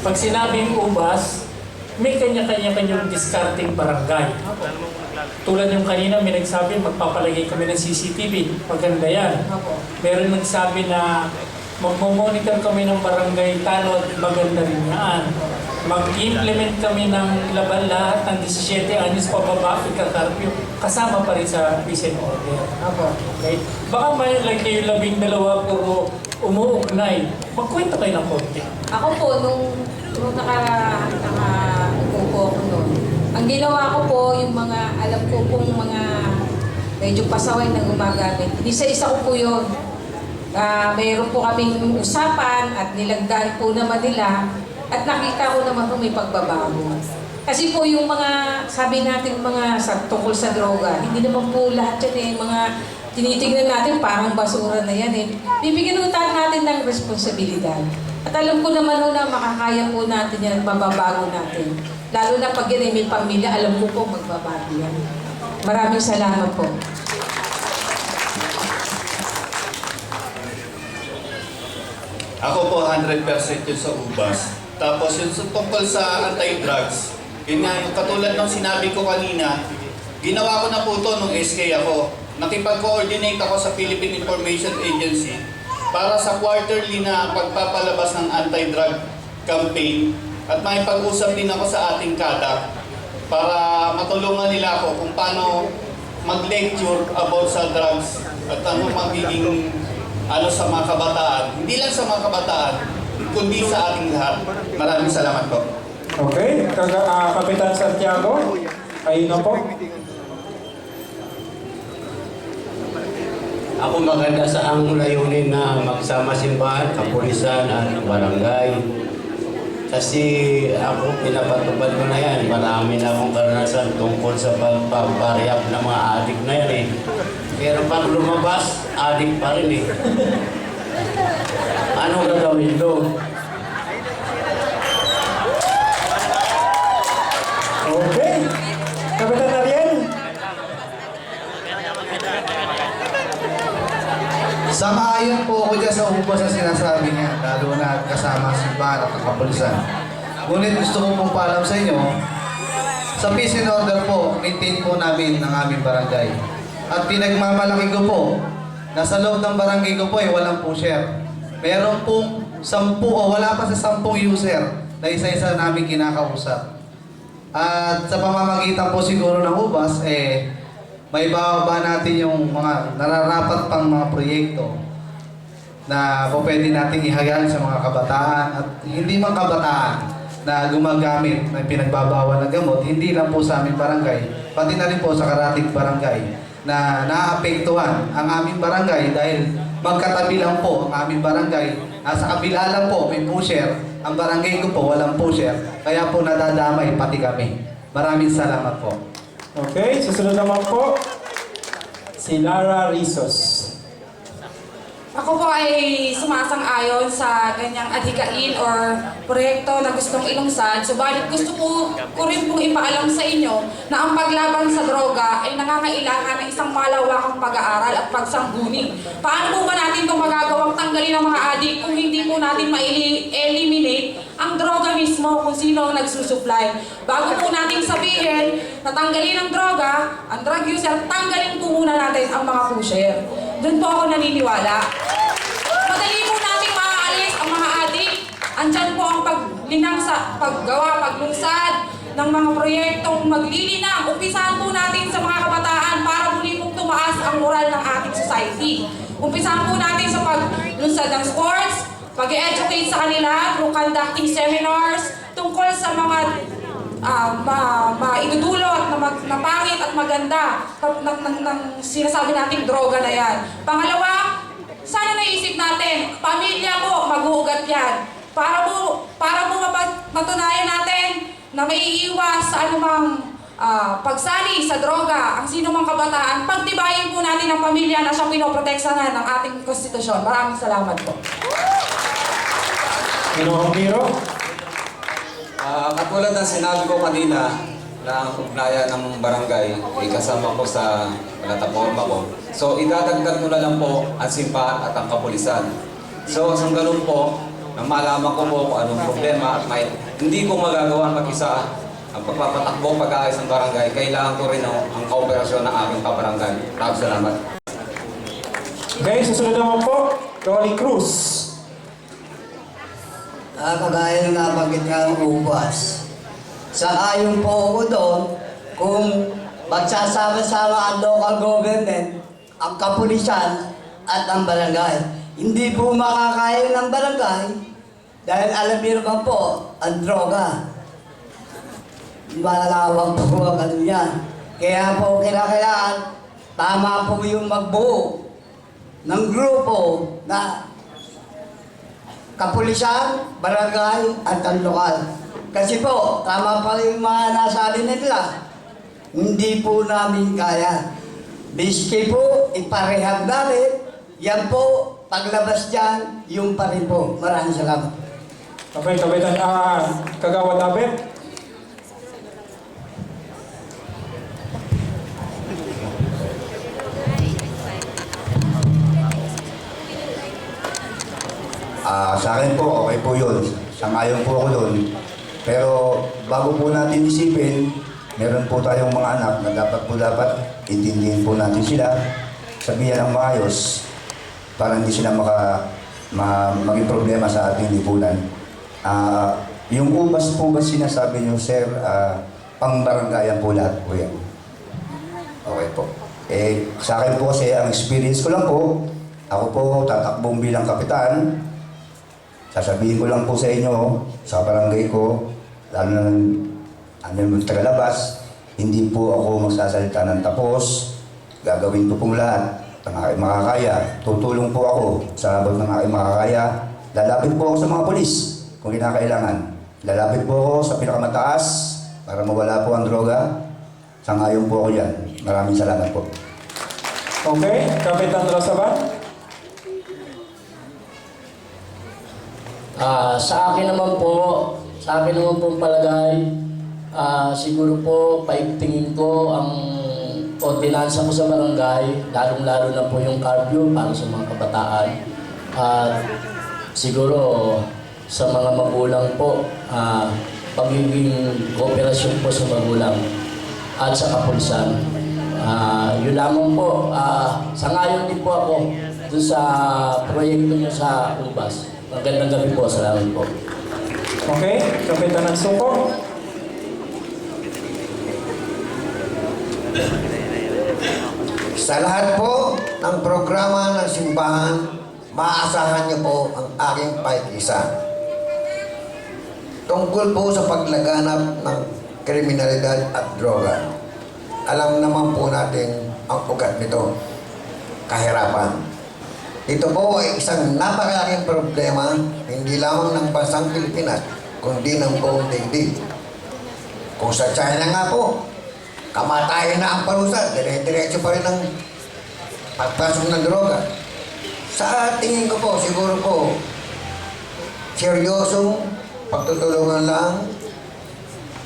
Pag sinabing ubas, may kanya-kanya-kanyang discarding barangay. Tulad yung kanina, may nagsabi magpapalagay kami ng CCTV. Maganda yan. Meron nagsabi na magmomonitor kami ng barangay tanod. Maganda rin yan. Mag-implement kami ng lahat ng 17 anyos pababa, ika-curfew. Kasama pa rin sa peace and order. Okay? Baka may like kayo 12 puro umuugnay. Magkwento kayo ng konti. Ako po, nung nakaupo po ako noon, ang ginawa ko po, yung mga, alam ko pong mga medyo pasaway na gumagamit. Isa-isa ko po yun. Mayroon po kaming usapan at nilagdaan po naman nila at nakita ko naman po may pagbabago. Kasi po yung mga, sabi natin mga tungkol sa droga, hindi naman po lahat yan mga tinitignan natin parang basura na yan eh. Bibigyan natin ng responsibilidad. At alam ko naman na makakaya po natin yan at mababago natin. Lalo na pag yan may pamilya, alam ko po magbabago yan. Maraming salamat po. Ako po 100% yun sa ubas. Tapos yun tungkol sa anti-drugs, yun nga, yung katulad ng sinabi ko kanina, ginawa ko na po ito nung SK ako. Nakipag-coordinate ako sa Philippine Information Agency para sa quarterly na pagpapalabas ng anti-drug campaign at may pag-usap din ako sa ating CADAC para matulungan nila ako kung paano mag-lecture about sa drugs at ano magiging sa mga kabataan, hindi lang sa mga kabataan, kundi sa ating lahat. Maraming salamat po. Okay, Kapitan Santiago, ayun na po. Ako maganda sa ang layunin na magsama simbahan, kapulisan at barangay. Kasi ako pinapatupad ko na yan. Marami na akong karanasan tungkol sa pagpaparehab ng mga adik na yan eh. Pero pag lumabas, adik pa rin eh. Ano gagawin doon? Okay. Kapitan Ariel. Sang-ayon po ako dyan sa ubos na sinasabi niya, lalo na kasama ang simbahan at ang kapulisan. Ngunit gusto ko pong paalam sa inyo, sa peace and order po, maintain po namin ang aming barangay. At pinagmamalaki ko po, na sa loob ng barangay ko po ay walang pusher. Meron pong 10 o wala pa sa 10 user na isa-isa namin kinakausap. At sa pamamagitan po siguro ng ubas, may bababa natin yung mga nararapat pang mga proyekto na po pwede natin ihayag sa mga kabataan at hindi man kabataan na gumagamit ng pinagbabawal na gamot, hindi lang po sa aming barangay, pati na rin po sa karatig barangay na naapektuhan ang aming barangay dahil magkatabi lang po ang aming barangay. Sa kabila lang po may pusher, ang barangay ko po walang pusher, kaya po nadadamay pati kami. Maraming salamat po. Okay, susunod naman po, si Lara Rizos. Ako po ay sumasang-ayon sa ganyang adhikain or proyekto na gustong ilungsad. Subalit gusto ko rin pong ipaalam sa inyo na ang paglaban sa droga ay nangangailangan ng isang malawakang pag-aaral at pagsangguni. Paano po ba natin itong magagawang tanggalin ng mga adik kung hindi po natin ma-eliminate ang droga mismo kung sino ang nagsusupply? Bago po natin sabihin na tanggalin ang droga, ang drug user, tanggalin po muna natin ang mga pusher. Doon po ako naniniwala. Madali po natin maaalis ang mga adik. Andyan po ang paglinang sa paggawa, paglungsad ng mga proyektong maglilinang. Umpisahan po natin sa mga kabataan para muli pong tumaas ang moral ng ating society. Umpisahan po natin sa paglunsad ng sports, pag-educate sa kanila through conducting seminars tungkol sa mga maidudulot na pangit at maganda ng sinasabi nating droga na yan. Pangalawa, sana naisip natin, pamilya po, mag-uugat yan. Para po matunayan natin na may iiwas sa anumang pagsali sa droga, ang sino mang kabataan, pagtibayin po natin ang pamilya na siyang pinoproteksahan ng ating konstitusyon. Maraming salamat po. Ginoong Biro. Katulad ng sinabi ko kanina na ang ugnayan ng barangay ay kasama ko sa plataforma ko. So idadagdag ko na lang po ang simbahan at ang kapulisan. So sa ganun po, nang malaman ko po kung anong problema at hindi ko magagawa mag-isa ang pagpapatakbo pag-aayos ng barangay, kailangan ko rin ang kooperasyon ng aking kabarangay. Maraming salamat. Okay, susunod naman po, Rolly Cruz. Kagaya ng nabanggit nga ng ubas. Sang-ayon po ako doon kung magsasama-sama ang local government, ang kapulisan at ang barangay. Hindi po makakaya ng barangay dahil alam niyo naman po, ang droga. Malalawang po ang ano yan. Kaya po kailangan tama po yung magbuo ng grupo na kapulisan, barangay, at ang lokal. Kasi po, tama pa yung mga nasabi nila, hindi po namin kaya. Biski po, iparehab namin, yan po, paglabas dyan, yung pa rin po. Maraming salamat. Okay, Kapitan Kagawad Abet. Sa akin po, okay po yun. Sangayon po ako doon. Pero bago po natin isipin, meron po tayong mga anak na dapat intindihin po natin sila, sabihan ng maayos para hindi sila maging problema sa ating lipunan. Yung ubas po ba sinasabi niyo, sir, pang-barangayan po lahat po yan. Okay po. Sa akin po kasi, ang experience ko lang po, Ako po tatakbong bilang kapitan. Sasabihin ko lang po sa inyo, sa barangay ko, lalo na ng tagalabas, hindi po ako magsasalita ng tapos. Gagawin ko pong lahat ng aking makakaya. Tutulong po ako sa abot ng aking makakaya. Lalapit po ako sa mga pulis kung kinakailangan. Lalapit po ako sa pinakamataas para mawala po ang droga. Sangayon po ako yan. Maraming salamat po. Okay, Kapitan Rosaban. Sa akin naman pong palagay, siguro po paigtingin ko ang ordinansa ko sa barangay, lalong-lalo na po yung curfew para sa mga kabataan. At siguro sa mga magulang po, pagiging kooperasyon po sa magulang at sa kapulisan. Yun lamang po, sangayon din po ako dun sa proyekto nyo sa UBAS. Magandang gabi po, salamat po. Okay, Kapitan ng Suko. Sa lahat po ng programa ng simbahan, maaasahan niyo po ang aking paikisa. Tungkol po sa paglaganap ng kriminalidad at droga. Alam naman po natin ang ugat nito, kahirapan. Ito po ay isang napakalaking problema, hindi lamang ng bansang Pilipinas, kundi ng buong daigdig. Kung sa China nga po, kamatayan na ang parusa, dire-diretso pa rin ang pagpasok ng droga. Sa tingin ko po, siguro po, seryosong pagtutulungan lang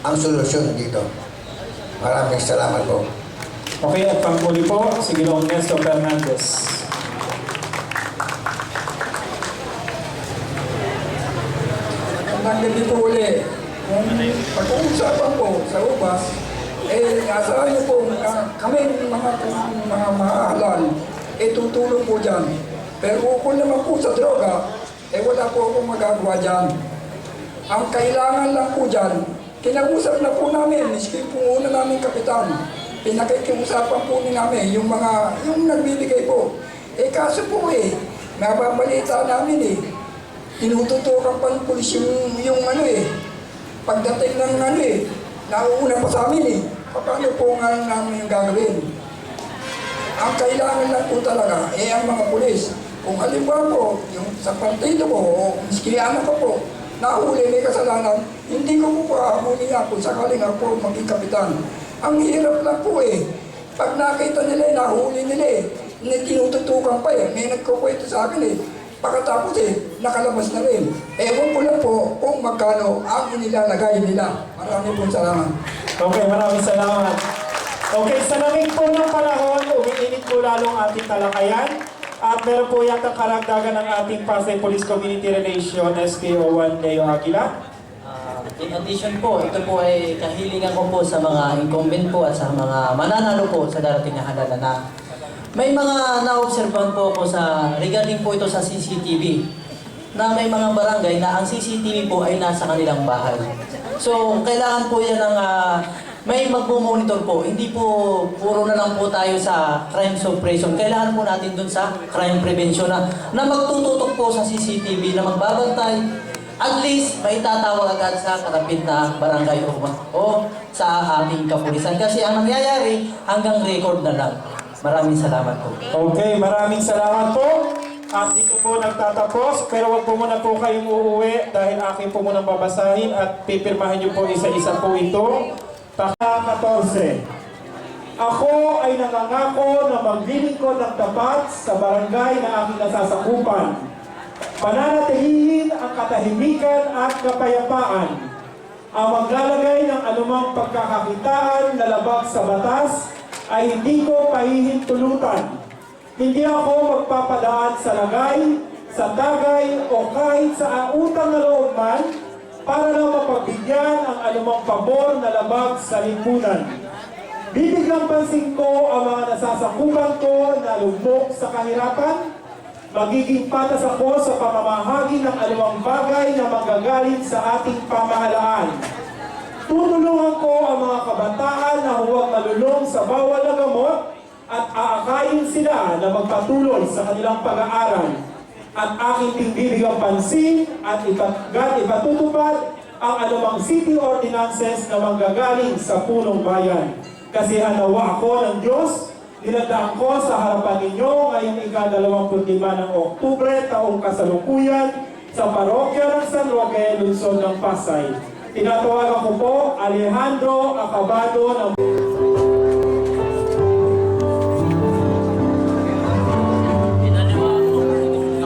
ang solusyon dito. Maraming salamat po. Okay, at panghuli po, si Ginoong Nestor Fernandez. Ang gabi po uli, kung pag-uusapan po sa UBAS, asahan niyo po kami mga mahalal, tutulong po dyan. Pero kung naman po sa droga, wala po akong magagawa dyan. Ang kailangan lang po dyan, kinag-usap na po namin, miski po una namin kapitan, pinakikiusapan po namin yung nagbibigay po. Kaso po nababalita namin tinututukan pa ng pulis yung pagdating ng nauuna pa sa amin paano po nga namin yung gagawin? Ang kailangan lang po talaga ang mga pulis. Kung halimbawa po, yung sa partido ko o miski anak ko po, nahuli may kasalanan, hindi ko po huli ako sakaling ako maging kapitan. Ang hirap lang po pag nakita nila, nahuli nila tinututukan pa may nagkukwento sa akin pagkatapos nakalabas na rin. Ewan ko lang po kung magkano ang inilalagay nila. Maraming pong salamat. Okay, maraming salamat. Okay, sa lamig po ng panahon, umiinit po lalong ating talakayan. At meron po yata karagdagan ng ating Pasay Police Community Relation SPO1 Leo Aguila. In addition po, ito po ay kahilingan ko po sa mga incumbent po at sa mga mananalo po sa darating na halalan na may mga na-observan po ako regarding po ito sa CCTV na may mga barangay na ang CCTV po ay nasa kanilang bahay. So, kailangan po yan ng may magpo-monitor po. Hindi po puro na lang po tayo sa crime suppression. Kailangan po natin dun sa crime prevention na magtututok po sa CCTV na magbabantay. At least, may tatawag agad sa karapit na barangay o sa ating kapulisan. Kasi ang nangyayari, hanggang record na lang. Maraming salamat po. Okay, maraming salamat po. At dito po nagtatapos, pero wag po muna po kayong uuwi dahil akin po muna babasahin at pipirmahin niyo po isa-isa po ito. Taka 14. Ako ay nangangako na maglilingkod ng tapat sa barangay na aking nasasakupan. Pananatilihin ang katahimikan at kapayapaan. Ang maglalagay ng anumang pagkakakitaan na labag sa batas ay hindi ko pahihintulutan. Hindi ako magpapadaan sa lagay, sa tagay o kahit sa utang na loob man para lang mapagbigyan ang anumang pabor na labag sa lipunan. Bibiglang pansin ko ang mga nasasakupan ko na lugmok sa kahirapan. Magiging patas ako sa pamamahagi ng anumang bagay na manggagaling sa ating pamahalaan. Tutulungan ko ang mga kabataan na huwag malulong sa bawal na gamot at aakayin sila na magpatuloy sa kanilang pag-aaral. At aking ding bibigang pansin at ipatutupad ang anumang city ordinances na manggagaling sa punong bayan. Kasi hanawa ako ng Diyos, dinadaan ko sa harapan ninyo ngayong ika-25 ng Oktubre, taong kasalukuyan, sa parokya ng San Roque, lungsod ng Pasay. Tinatawagan ko po Alejandro Acabado ng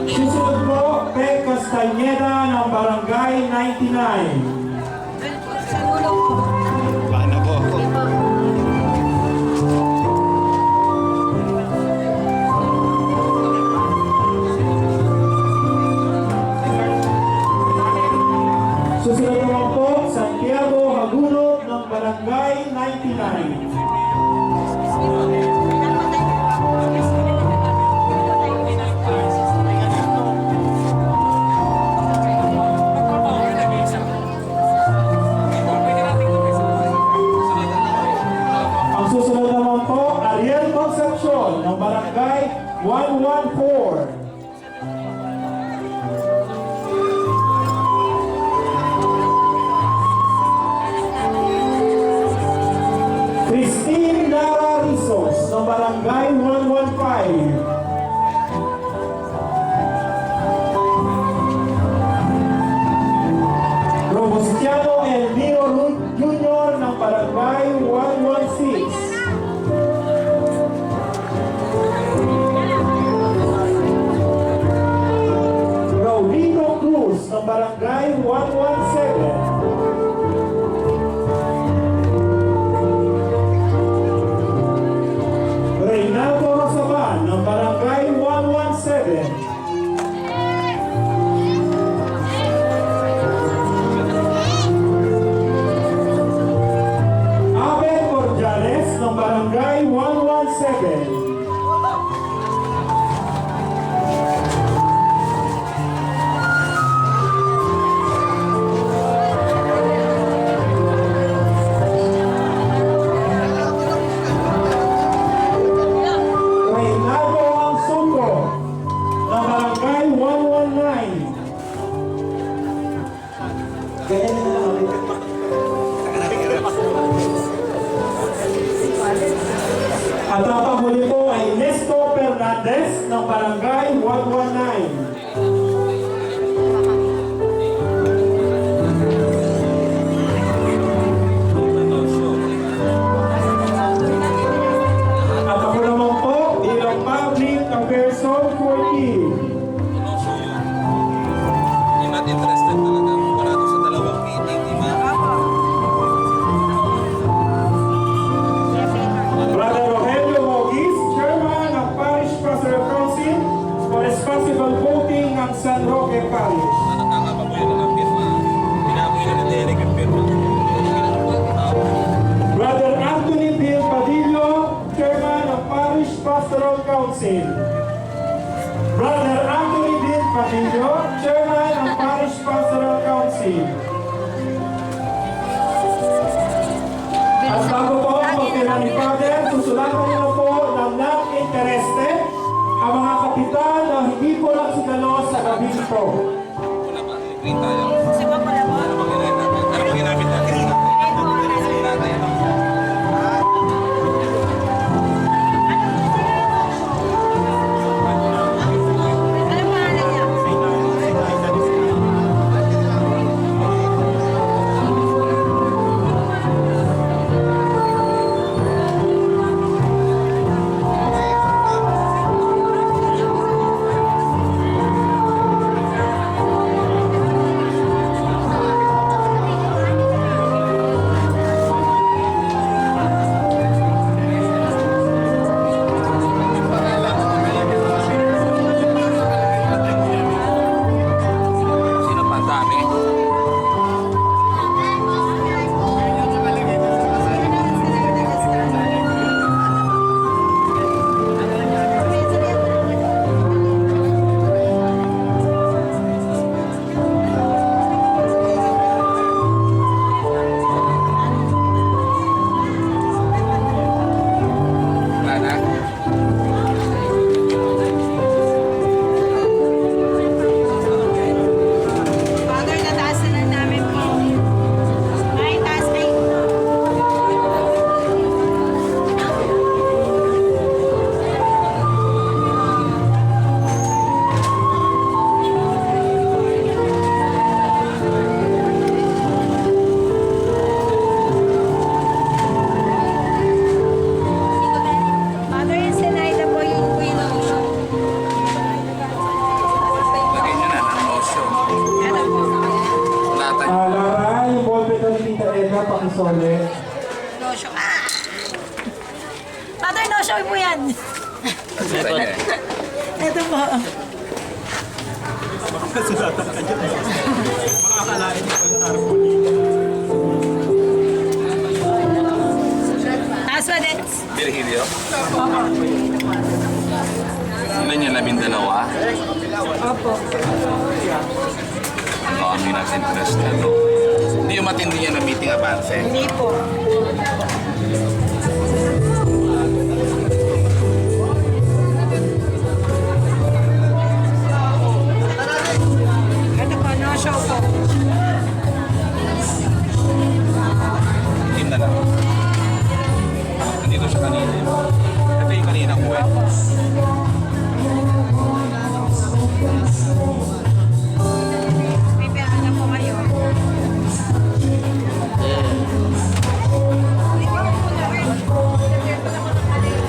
susunod po, Pe Castañeda ng Barangay 99. Paano po? Susunod naman po, Santiago Hagulot ng Barangay 99. Ang susunod naman po, Ariel Concepcion ng Barangay 114. Christine Lara Rizos ng Barangay 115. Robustiano El Nio Jr. ng Barangay 116. Raulino Cruz ng Barangay 117. Reynaldo Rosaban ng Barangay 117. Abel Cordiales ng Barangay 117. Reynaldo Ansungo ng Barangay 119. Ganyan na lang ulit. At ang panghuli po ay Nesto Fernandez ng Barangay 119. At ako naman po bilang public person 14. You're not interested talaga parado sa dalawang meeting, di ba? Brother Rogelio Mogis, Chairman ng Parish Pastoral Council for Responsible Voting ng San Roque Parish. Nakakababoy na ng firma. Pinaboy na ng Derek ang firma. Brother Anthony Bill Padillo, Chairman ng Parish Pastoral Council. Brother Anthony Bill Padillo, Chairman ng Parish Pastoral Council. At bago po ang pagpira ni Father, susulatan niyo po ng non-interested ang mga kapitan na hindi po lang sigalo sa gabi po. Wala ba? Green tayo. Ano bang ginamit natin? Show mo yan. Ito po. Taas mo, Dex. Virgilio? Sila niya 12? Opo. Ano ang interest na to? Hindi yung matindi niya na meeting avance. Hindi po. Ito po, no show po. Team na lang. Nandito siya kanina. Ito yung kanina ko eh. Pipiahan na po kayo.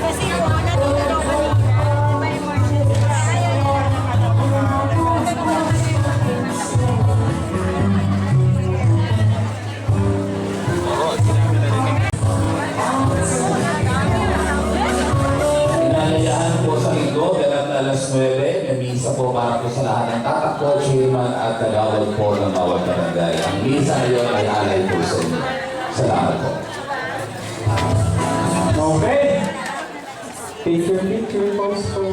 Kasi po, natutulog kami. May Inalayahan po sa linggo, ganap na alas 9, may misa po para po sa lahat ng tatakbo, chairman at tagawag po ng bawat barangay. Ang misa ngayon ay alay po sa inyo. Salamat po. Okay. Picture, pose po.